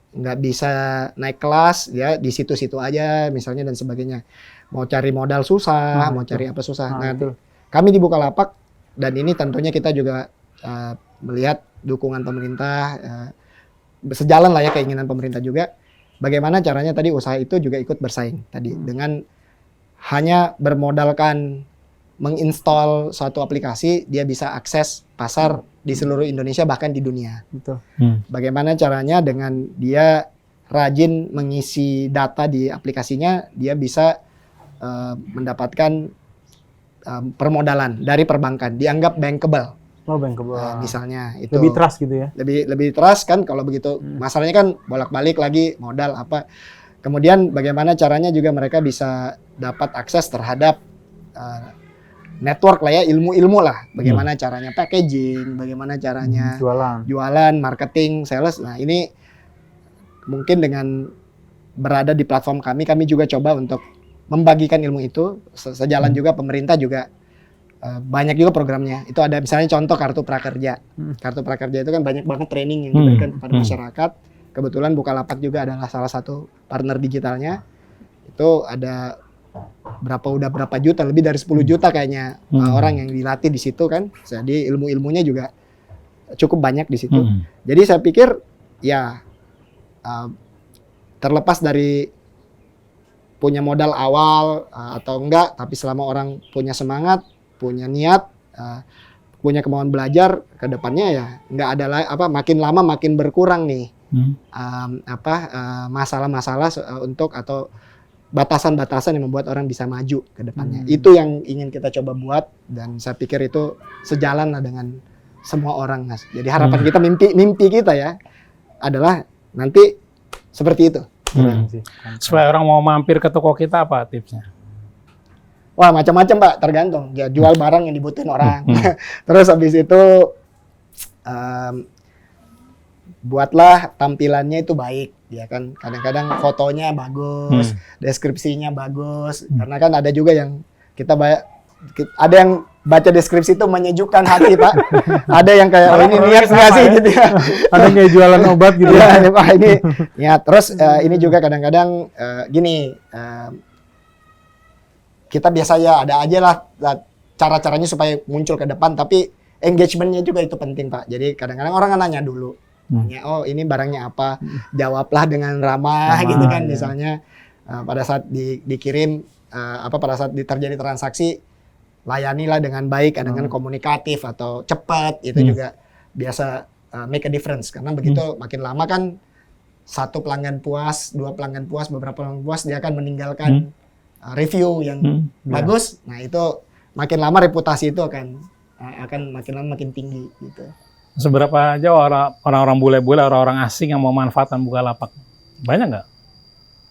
nggak bisa naik kelas ya di situ-situ aja misalnya dan sebagainya. Mau cari modal susah, mau cari apa susah. Nah, kami di Bukalapak, dan ini tentunya kita juga melihat dukungan pemerintah, sejalan lah ya keinginan pemerintah juga. Bagaimana caranya tadi usaha itu juga ikut bersaing tadi dengan hanya bermodalkan menginstall suatu aplikasi, dia bisa akses pasar di seluruh Indonesia bahkan di dunia. Betul. Bagaimana caranya dengan dia rajin mengisi data di aplikasinya, dia bisa mendapatkan permodalan dari perbankan, dianggap bankable. Oh, bankable. Misalnya itu lebih trust gitu ya. Lebih trust kan kalau begitu. Masalahnya kan bolak-balik lagi modal apa. Kemudian bagaimana caranya juga mereka bisa dapat akses terhadap network lah ya, ilmu-ilmu lah. Bagaimana caranya packaging, bagaimana caranya jualan, marketing, sales. Nah, ini mungkin dengan berada di platform kami juga coba untuk membagikan ilmu itu. Sejalan juga pemerintah juga banyak juga programnya. Itu ada misalnya contoh Kartu Prakerja. Kartu Prakerja itu kan banyak banget training yang diberikan kepada masyarakat. Kebetulan Bukalapak juga adalah salah satu partner digitalnya. Itu ada berapa juta, lebih dari 10 juta kayaknya orang yang dilatih di situ kan. Jadi ilmu-ilmunya juga cukup banyak di situ. Jadi saya pikir ya terlepas dari punya modal awal atau enggak, tapi selama orang punya semangat, punya niat, punya kemauan belajar, ke depannya ya nggak ada makin lama makin berkurang nih masalah-masalah untuk atau batasan-batasan yang membuat orang bisa maju ke depannya. Itu yang ingin kita coba buat, dan saya pikir itu sejalan lah dengan semua orang, Mas. Jadi harapan kita, mimpi kita ya adalah nanti seperti itu. Supaya orang mau mampir ke toko kita, apa tipsnya? Wah, macam-macam, Pak, tergantung. Ya, jual barang yang dibutuhin orang. Terus habis itu buatlah tampilannya itu baik, ya kan. Kadang-kadang fotonya bagus, deskripsinya bagus. Karena kan ada juga yang ada yang baca deskripsi itu menyejukkan hati, Pak. Ada yang kayak ini niat nggak sih gitu ya. Ada yang kayak jualan obat gitu ya. Wah, ini ya, terus ini juga kadang-kadang gini, kita biasa ya ada aja lah cara-caranya supaya muncul ke depan, tapi engagement-nya juga itu penting, Pak. Jadi kadang-kadang orang kan nanya dulu, nanya, oh ini barangnya apa, jawablah dengan ramah gitu kan, ya. Misalnya pada saat dikirim, pada saat terjadi transaksi, layanilah dengan baik, dengan komunikatif atau cepat, itu juga biasa make a difference. Karena begitu makin lama kan, satu pelanggan puas, dua pelanggan puas, beberapa pelanggan puas, dia akan meninggalkan review yang bagus. Nah, itu makin lama reputasi itu akan makin lama makin tinggi gitu. Seberapa jauh orang-orang bule-bule, orang-orang asing yang mau manfaatkan Bukalapak? Banyak nggak?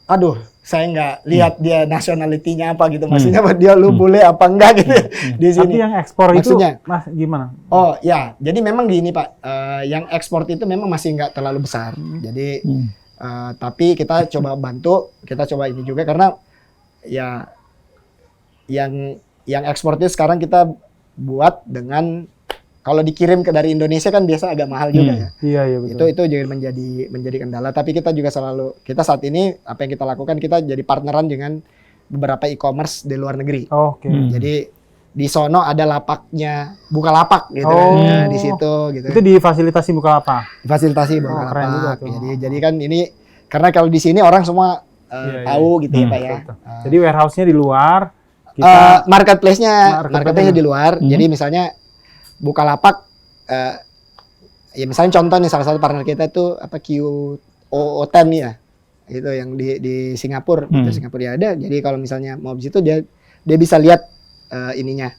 Aduh, saya nggak lihat dia nationality-nya apa gitu. Maksudnya dia bule apa enggak gitu di sini. Tapi yang ekspor maksudnya, itu, Mas, gimana? Oh ya, jadi memang gini, Pak. Yang ekspor itu memang masih nggak terlalu besar. Jadi, tapi kita coba bantu, kita coba ini juga karena ya yang ekspor itu sekarang kita buat dengan, kalau dikirim dari Indonesia kan biasa agak mahal juga ya. Iya betul. Itu jadi menjadi kendala. Tapi kita juga kita saat ini apa yang kita lakukan, kita jadi partneran dengan beberapa e-commerce di luar negeri. Oke. Jadi di sono ada lapaknya Bukalapak gitu kan, di situ gitu. Itu difasilitasi Bukalapak. Difasilitasi Bukalapak. Jadi kan ini karena kalau di sini orang semua tahu gitu ya, Pak ya. Jadi warehouse-nya di luar, marketplace-nya di luar. Jadi misalnya Bukalapak, ya misalnya contoh nih, salah satu partner kita itu QO10 ya, itu yang di Singapura, di Singapura ya ada. Jadi kalau misalnya mau di situ dia bisa lihat ininya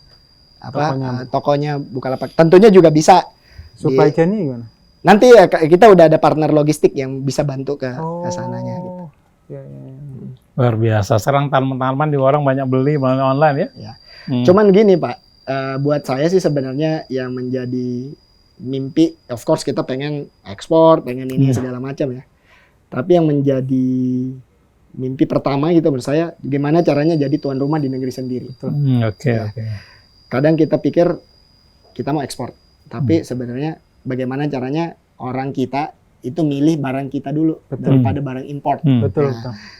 tokonya Bukalapak. Tentunya juga bisa supply chain-nya gimana? Nanti kita udah ada partner logistik yang bisa bantu ke sananya gitu. Ya. Luar biasa. Sekarang tanaman di orang banyak beli melalui online ya. Cuman gini, Pak. Buat saya sih sebenarnya yang menjadi mimpi, of course kita pengen ekspor, pengen ini segala macam ya. Tapi yang menjadi mimpi pertama gitu menurut saya, gimana caranya jadi tuan rumah di negeri sendiri. Oke. Kadang kita pikir kita mau ekspor, tapi sebenarnya bagaimana caranya orang kita itu milih barang kita dulu daripada barang import. Betul.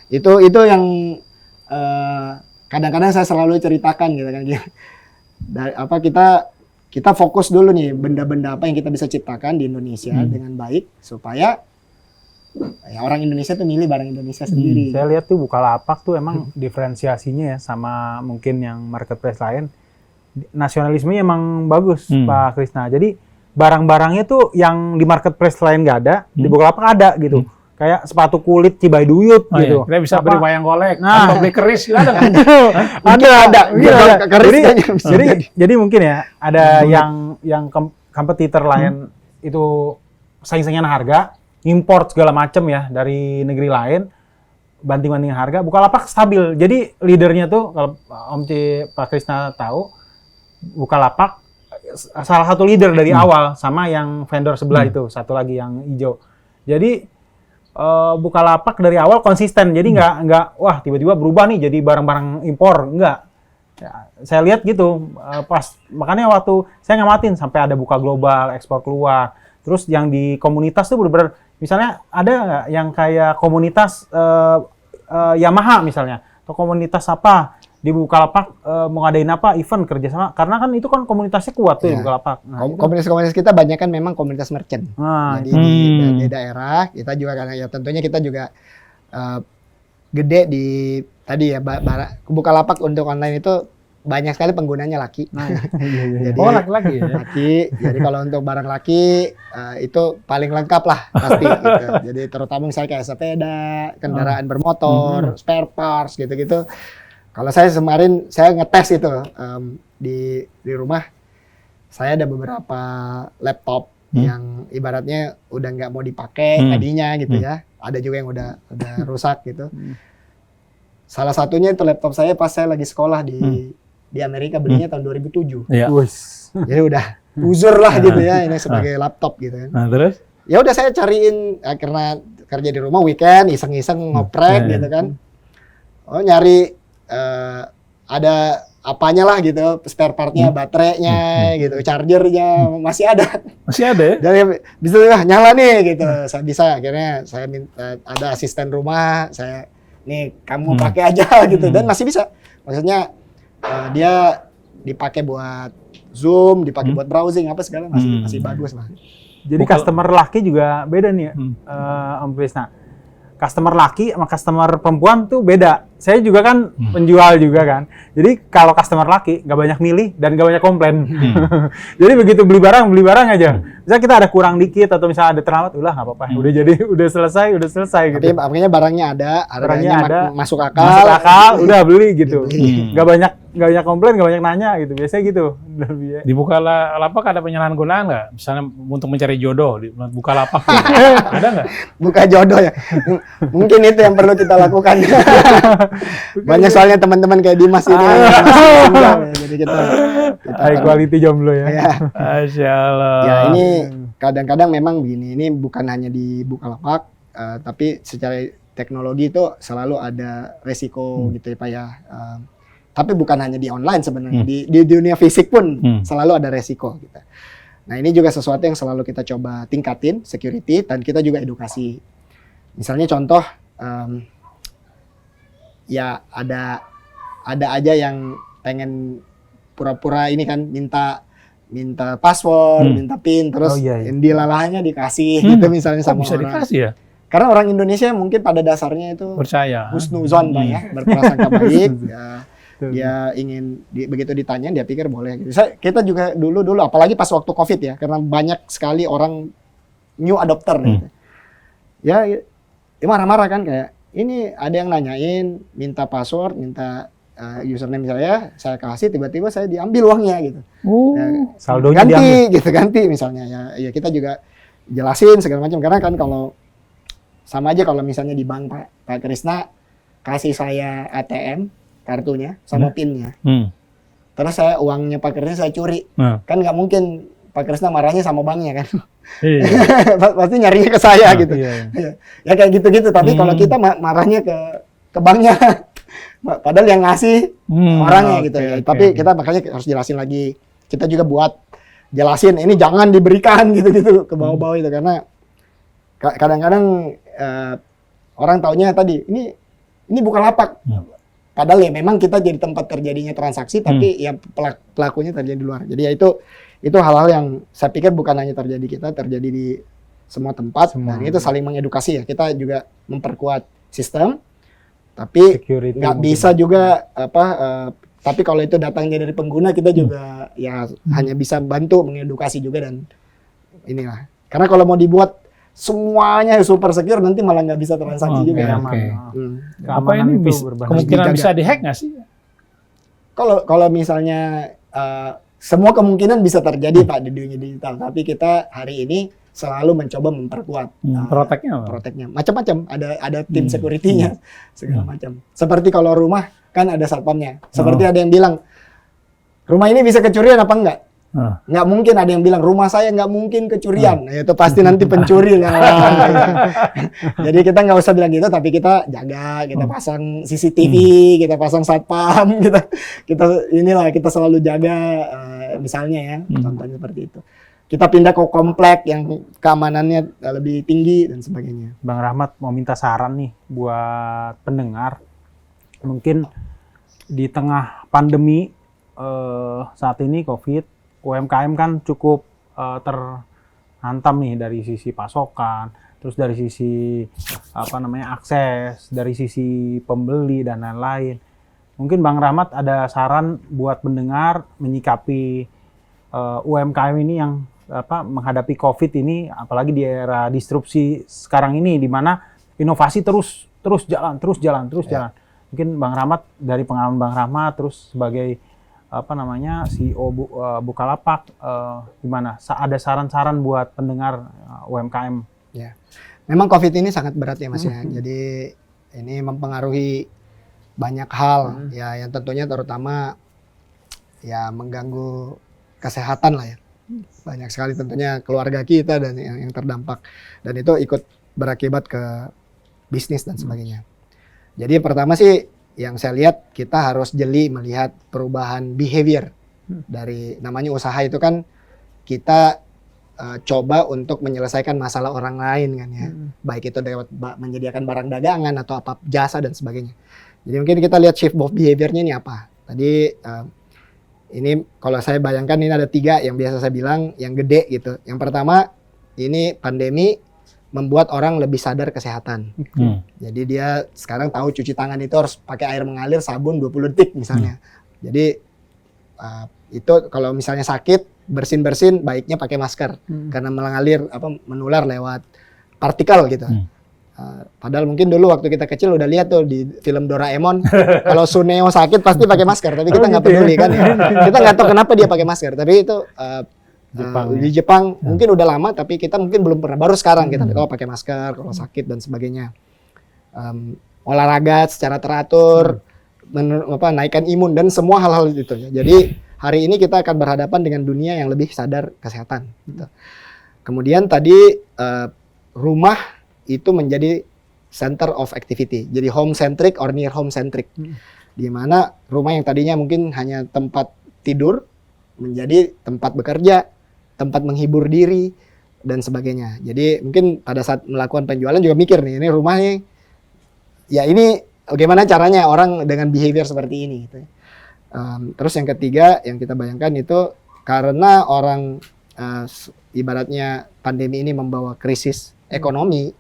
Itu yang kadang-kadang saya selalu ceritakan gitu kan. Kita fokus dulu nih benda-benda apa yang kita bisa ciptakan di Indonesia dengan baik supaya ya orang Indonesia tuh milih barang Indonesia sendiri. Saya lihat tuh Bukalapak tuh emang diferensiasinya ya sama mungkin yang marketplace lain, nasionalismenya emang bagus, Pak Krisna. Jadi barang-barangnya tuh yang di marketplace lain nggak ada, di Bukalapak ada gitu. Kayak sepatu kulit Cibaiduyut gitu. Kita bisa beli wayang golek, atau beli keris, ada nggak? ada. Jadi mungkin ya ada yang kompetitor lain itu saing-saingan harga, import segala macam ya dari negeri lain, banting-banting harga. Bukalapak stabil. Jadi leadernya tuh kalau Pak Krisna tahu, Bukalapak salah satu leader dari awal sama yang vendor sebelah itu, satu lagi yang hijau. Jadi Bukalapak dari awal konsisten, jadi nggak wah tiba-tiba berubah nih jadi barang-barang impor, nggak. Ya, saya lihat gitu makanya waktu saya ngamatin sampai ada buka global, ekspor keluar. Terus yang di komunitas tuh benar-benar, misalnya ada nggak yang kayak komunitas Yamaha misalnya, atau komunitas apa di Bukalapak mau ngadain apa event kerjasama, karena kan itu kan komunitasnya kuat tuh di Bukalapak. Nah, komunitas kita banyak kan memang komunitas merchant. Jadi di daerah kita juga kan ya tentunya kita juga gede di tadi ya Bukalapak untuk online itu banyak sekali penggunanya laki. Jadi, Oh, laki-laki ya? laki. Jadi kalau untuk barang laki itu paling lengkap lah pasti. Gitu. Jadi terutama misalnya kayak sepeda, kendaraan bermotor, spare parts gitu-gitu. Kalau saya kemarin saya ngetes itu di rumah, saya ada beberapa laptop yang ibaratnya udah nggak mau dipakai tadinya gitu ya. Ada juga yang udah rusak gitu. Salah satunya itu laptop saya pas saya lagi sekolah di Amerika, belinya tahun 2007. Iya. Jadi udah uzur lah gitu ya ini sebagai laptop gitu kan. Nah, terus? Ya udah saya cariin karena kerja di rumah weekend iseng-iseng ngoprek gitu kan. Oh nyari ada apanya lah gitu, spare partnya, baterainya gitu, chargernya masih ada. Masih ada ya? Jadi bisa nyala nih gitu. Saya bisa akhirnya saya minta ada asisten rumah, saya nih kamu pakai aja gitu dan masih bisa. Maksudnya dia dipakai buat Zoom, dipakai buat browsing apa segala masih bagus lah. Jadi customer laki juga beda nih ya, Om Krisna. Customer laki sama customer perempuan tuh beda. Saya juga kan penjual juga kan. Jadi kalau customer laki nggak banyak milih dan nggak banyak komplain. Jadi begitu beli barang aja. Misalnya kita ada kurang dikit atau misalnya ada terlambat, udah nggak apa-apa. Udah selesai gitu. Tapi makanya barangnya ada, harganya ada, masuk akal. Masuk akal, udah beli gitu. Dibeli. Nggak banyak komplain, nggak banyak nanya gitu. Biasanya gitu. Di Bukalapak ada penyalahgunaan nggak? Misalnya untuk mencari jodoh di Bukalapak gitu. Ada nggak? Buka jodoh ya. Mungkin itu yang perlu kita lakukan. Banyak soalnya teman-teman kayak Dimas ini masih single ya. Jadi kita high quality jomblo ya. ya. Masya Allah. Ya ini kadang-kadang memang begini, ini bukan hanya di Bukalapak, tapi secara teknologi itu selalu ada resiko gitu ya Pak ya. Tapi bukan hanya di online sebenarnya, di dunia fisik pun selalu ada resiko gitu. Nah ini juga sesuatu yang selalu kita coba tingkatin, security, dan kita juga edukasi. Misalnya contoh, ya ada aja yang pengen pura-pura ini kan minta password, minta PIN, terus yang dilalahnya dikasih gitu misalnya sama bisa orang. dikasih ya? Karena orang Indonesia mungkin pada dasarnya itu Percaya. husnuzon Pak ya, berprasangka baik. Dia ingin begitu ditanya dia pikir boleh. Gitu. Kita juga dulu apalagi pas waktu Covid ya, karena banyak sekali orang new adopter gitu. Ya marah-marah kan kayak ini ada yang nanyain minta password, minta username saya kasih, tiba-tiba saya diambil uangnya gitu. Oh, ya, saldonya ganti misalnya ya kita juga jelasin segala macam karena kan kalau sama aja kalau misalnya di bank Pak Krisna kasih saya ATM kartunya sama PIN-nya. Terus saya uangnya Pak Krisna saya curi. Kan nggak mungkin Pak Krisna marahnya sama banknya kan. Pasti nyarinya ke saya gitu. Ya kayak gitu-gitu. Tapi kalau kita marahnya ke banknya, padahal yang ngasih orangnya gitu ya. Tapi kita makanya harus jelasin lagi. Kita juga buat jelasin ini jangan diberikan gitu-gitu ke bawah-bawah itu karena kadang-kadang orang taunya tadi ini Bukalapak. Padahal ya memang kita jadi tempat terjadinya transaksi, tapi ya pelakunya terjadi di luar. Jadi ya itu hal-hal yang saya pikir bukan hanya terjadi kita, terjadi di semua tempat. Dan itu saling mengedukasi ya. Kita juga memperkuat sistem, tapi nggak bisa juga tapi kalau itu datangnya dari pengguna, kita juga ya hanya bisa bantu mengedukasi juga dan inilah. Karena kalau mau dibuat semuanya super secure nanti malah nggak bisa transaksi juga. Apa ini kemungkinan bisa dihack nggak sih? Kalau misalnya semua kemungkinan bisa terjadi Pak di dunia digital, tapi kita hari ini selalu mencoba memperkuat protectnya. Macam-macam, ada tim security-nya segala macam. Seperti kalau rumah kan ada satpamnya. Seperti ada yang bilang rumah ini bisa kecurian apa enggak? Nggak mungkin ada yang bilang rumah saya nggak mungkin kecurian. Nah, itu pasti nanti pencuri lah. Jadi kita nggak usah bilang gitu, tapi kita jaga, kita pasang CCTV, kita pasang satpam, kita selalu jaga, misalnya ya, contohnya seperti itu. Kita pindah ke komplek yang keamanannya lebih tinggi dan sebagainya. Bang Rahmat mau minta saran nih buat pendengar, mungkin di tengah pandemi saat ini COVID. UMKM kan cukup terhantam nih dari sisi pasokan, terus dari sisi akses, dari sisi pembeli dan lain-lain. Mungkin Bang Rahmat ada saran buat pendengar menyikapi UMKM ini yang menghadapi COVID ini, apalagi di era disrupsi sekarang ini, di mana inovasi terus jalan. Mungkin Bang Rahmat, dari pengalaman Bang Rahmat, terus sebagai CEO Bukalapak, gimana? Ada saran-saran buat pendengar UMKM? Ya, memang COVID ini sangat berat ya Mas ya. Jadi ini mempengaruhi banyak hal ya, yang tentunya terutama ya mengganggu kesehatan lah ya. Banyak sekali tentunya keluarga kita dan yang terdampak, dan itu ikut berakibat ke bisnis dan sebagainya. Jadi pertama sih yang saya lihat, kita harus jeli melihat perubahan behavior dari namanya usaha itu kan kita coba untuk menyelesaikan masalah orang lain kan ya. Baik itu lewat menyediakan barang dagangan atau apa jasa dan sebagainya. Jadi mungkin kita lihat shift of behavior-nya ini apa. Tadi ini kalau saya bayangkan ini ada 3 yang biasa saya bilang yang gede gitu. Yang pertama, ini pandemi membuat orang lebih sadar kesehatan. Jadi dia sekarang tahu cuci tangan itu harus pakai air mengalir, sabun 20 detik misalnya. Jadi itu kalau misalnya sakit, bersin-bersin baiknya pakai masker karena mengalir menular lewat partikel gitu. Padahal mungkin dulu waktu kita kecil udah lihat tuh di film Doraemon, kalau Suneo sakit pasti pakai masker, tapi kita nggak peduli kan ya. Kita nggak tahu kenapa dia pakai masker, tapi itu di Jepang mungkin udah lama, tapi kita mungkin belum pernah, baru sekarang kita tahu pakai masker kalau sakit dan sebagainya. Olahraga secara teratur, naikkan imun dan semua hal-hal itu ya. Jadi hari ini kita akan berhadapan dengan dunia yang lebih sadar kesehatan gitu. Kemudian tadi rumah itu menjadi center of activity, jadi home centric or near home centric, di mana rumah yang tadinya mungkin hanya tempat tidur menjadi tempat bekerja, tempat menghibur diri dan sebagainya. Jadi mungkin pada saat melakukan penjualan juga mikir nih, ini rumahnya ya ini bagaimana caranya orang dengan behavior seperti ini gitu. Terus yang ketiga yang kita bayangkan itu karena orang ibaratnya pandemi ini membawa krisis ekonomi,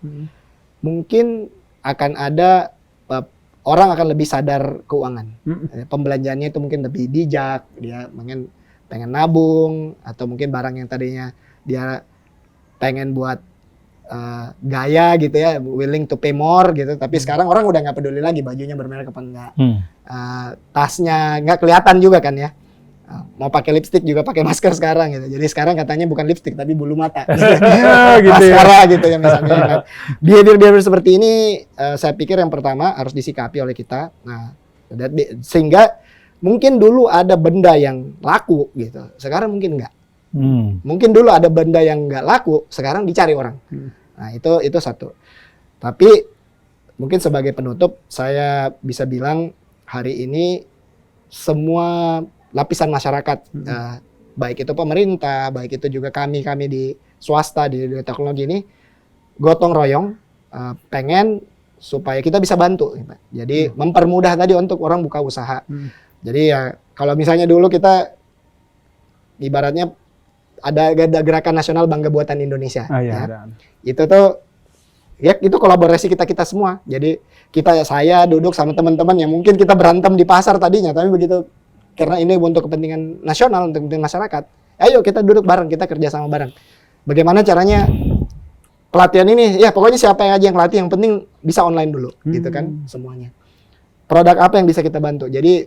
mungkin akan ada orang akan lebih sadar keuangan. Pembelanjaannya itu mungkin lebih bijak, dia pengen nabung, atau mungkin barang yang tadinya dia pengen buat gaya gitu ya, willing to pay more gitu, tapi sekarang orang udah nggak peduli lagi bajunya bermerek apa enggak, tasnya nggak kelihatan juga kan ya, mau pakai lipstick juga pakai masker sekarang gitu. Jadi sekarang katanya bukan lipstick tapi bulu mata, gitu maskara gitu ya misalnya. Behavior seperti ini saya pikir yang pertama harus disikapi oleh kita. Nah, sehingga mungkin dulu ada benda yang laku gitu, sekarang mungkin enggak. Mungkin dulu ada benda yang enggak laku, sekarang dicari orang. Nah, itu satu. Tapi mungkin sebagai penutup saya bisa bilang hari ini semua lapisan masyarakat, baik itu pemerintah, baik itu juga kami di swasta di teknologi ini gotong royong pengen supaya kita bisa bantu. Jadi mempermudah tadi untuk orang buka usaha. Jadi ya kalau misalnya dulu kita ibaratnya ada gerakan nasional bangga buatan Indonesia, ya. Itu tuh ya itu kolaborasi kita semua. Jadi saya duduk sama teman-teman yang mungkin kita berantem di pasar tadinya, tapi begitu karena ini untuk kepentingan nasional, untuk kepentingan masyarakat, ayo kita duduk bareng, kita kerja sama bareng. Bagaimana caranya pelatihan ini? Ya pokoknya siapa yang aja yang latih, yang penting bisa online dulu, gitu kan semuanya. Produk apa yang bisa kita bantu? Jadi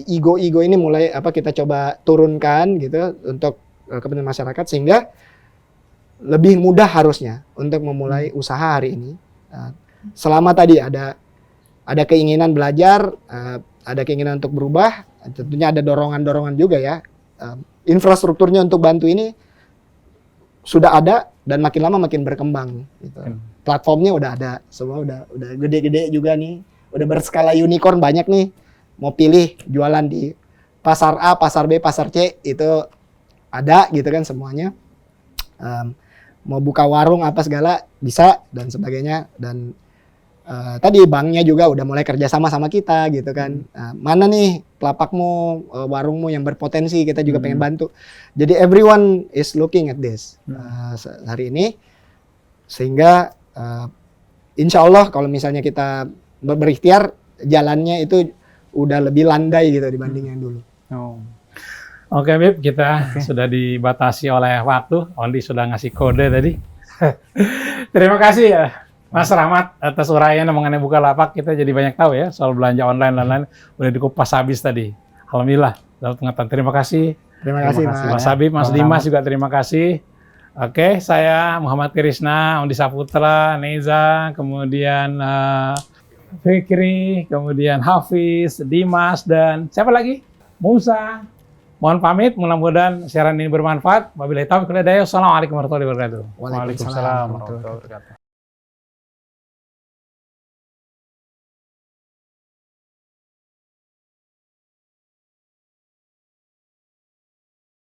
ego ini mulai kita coba turunkan gitu untuk kepentingan masyarakat, sehingga lebih mudah harusnya untuk memulai usaha hari ini. Selama tadi ada keinginan belajar, ada keinginan untuk berubah, tentunya ada dorongan juga ya. Infrastrukturnya untuk bantu ini sudah ada dan makin lama makin berkembang gitu. Platformnya udah ada, semua udah gede-gede juga nih, udah berskala unicorn banyak nih. Mau pilih jualan di pasar A, pasar B, pasar C itu ada gitu kan semuanya. Mau buka warung apa segala bisa dan sebagainya, dan tadi banknya juga udah mulai kerja sama kita gitu kan. Mana nih telapakmu, warungmu yang berpotensi, kita juga pengen bantu. Jadi everyone is looking at this hari ini, sehingga insya Allah kalau misalnya kita berikhtiar, jalannya itu udah lebih landai gitu dibanding yang dulu. Oh. Oke, Bib, kita sudah dibatasi oleh waktu. Ondi sudah ngasih kode tadi. Terima kasih ya, Mas Rahmat, atas uraian mengenai Bukalapak. Kita jadi banyak tahu ya soal belanja online dan lain-lain. Udah dikupas habis tadi. Alhamdulillah, dapat pengetahuan. Terima kasih. Terima kasih, Mas Habib, Mas Dimas juga terima kasih. Oke, saya Muhammad Krisna, Ondi Saputra, Neza, kemudian Fikri, kemudian Hafiz, Dimas, dan siapa lagi? Musa. Mohon pamit, mudah-mudahan siaran ini bermanfaat. Wabillahi taufiq wal hidayah. Wassalamualaikum warahmatullahi wabarakatuh. Waalaikumsalam warahmatullahi wabarakatuh.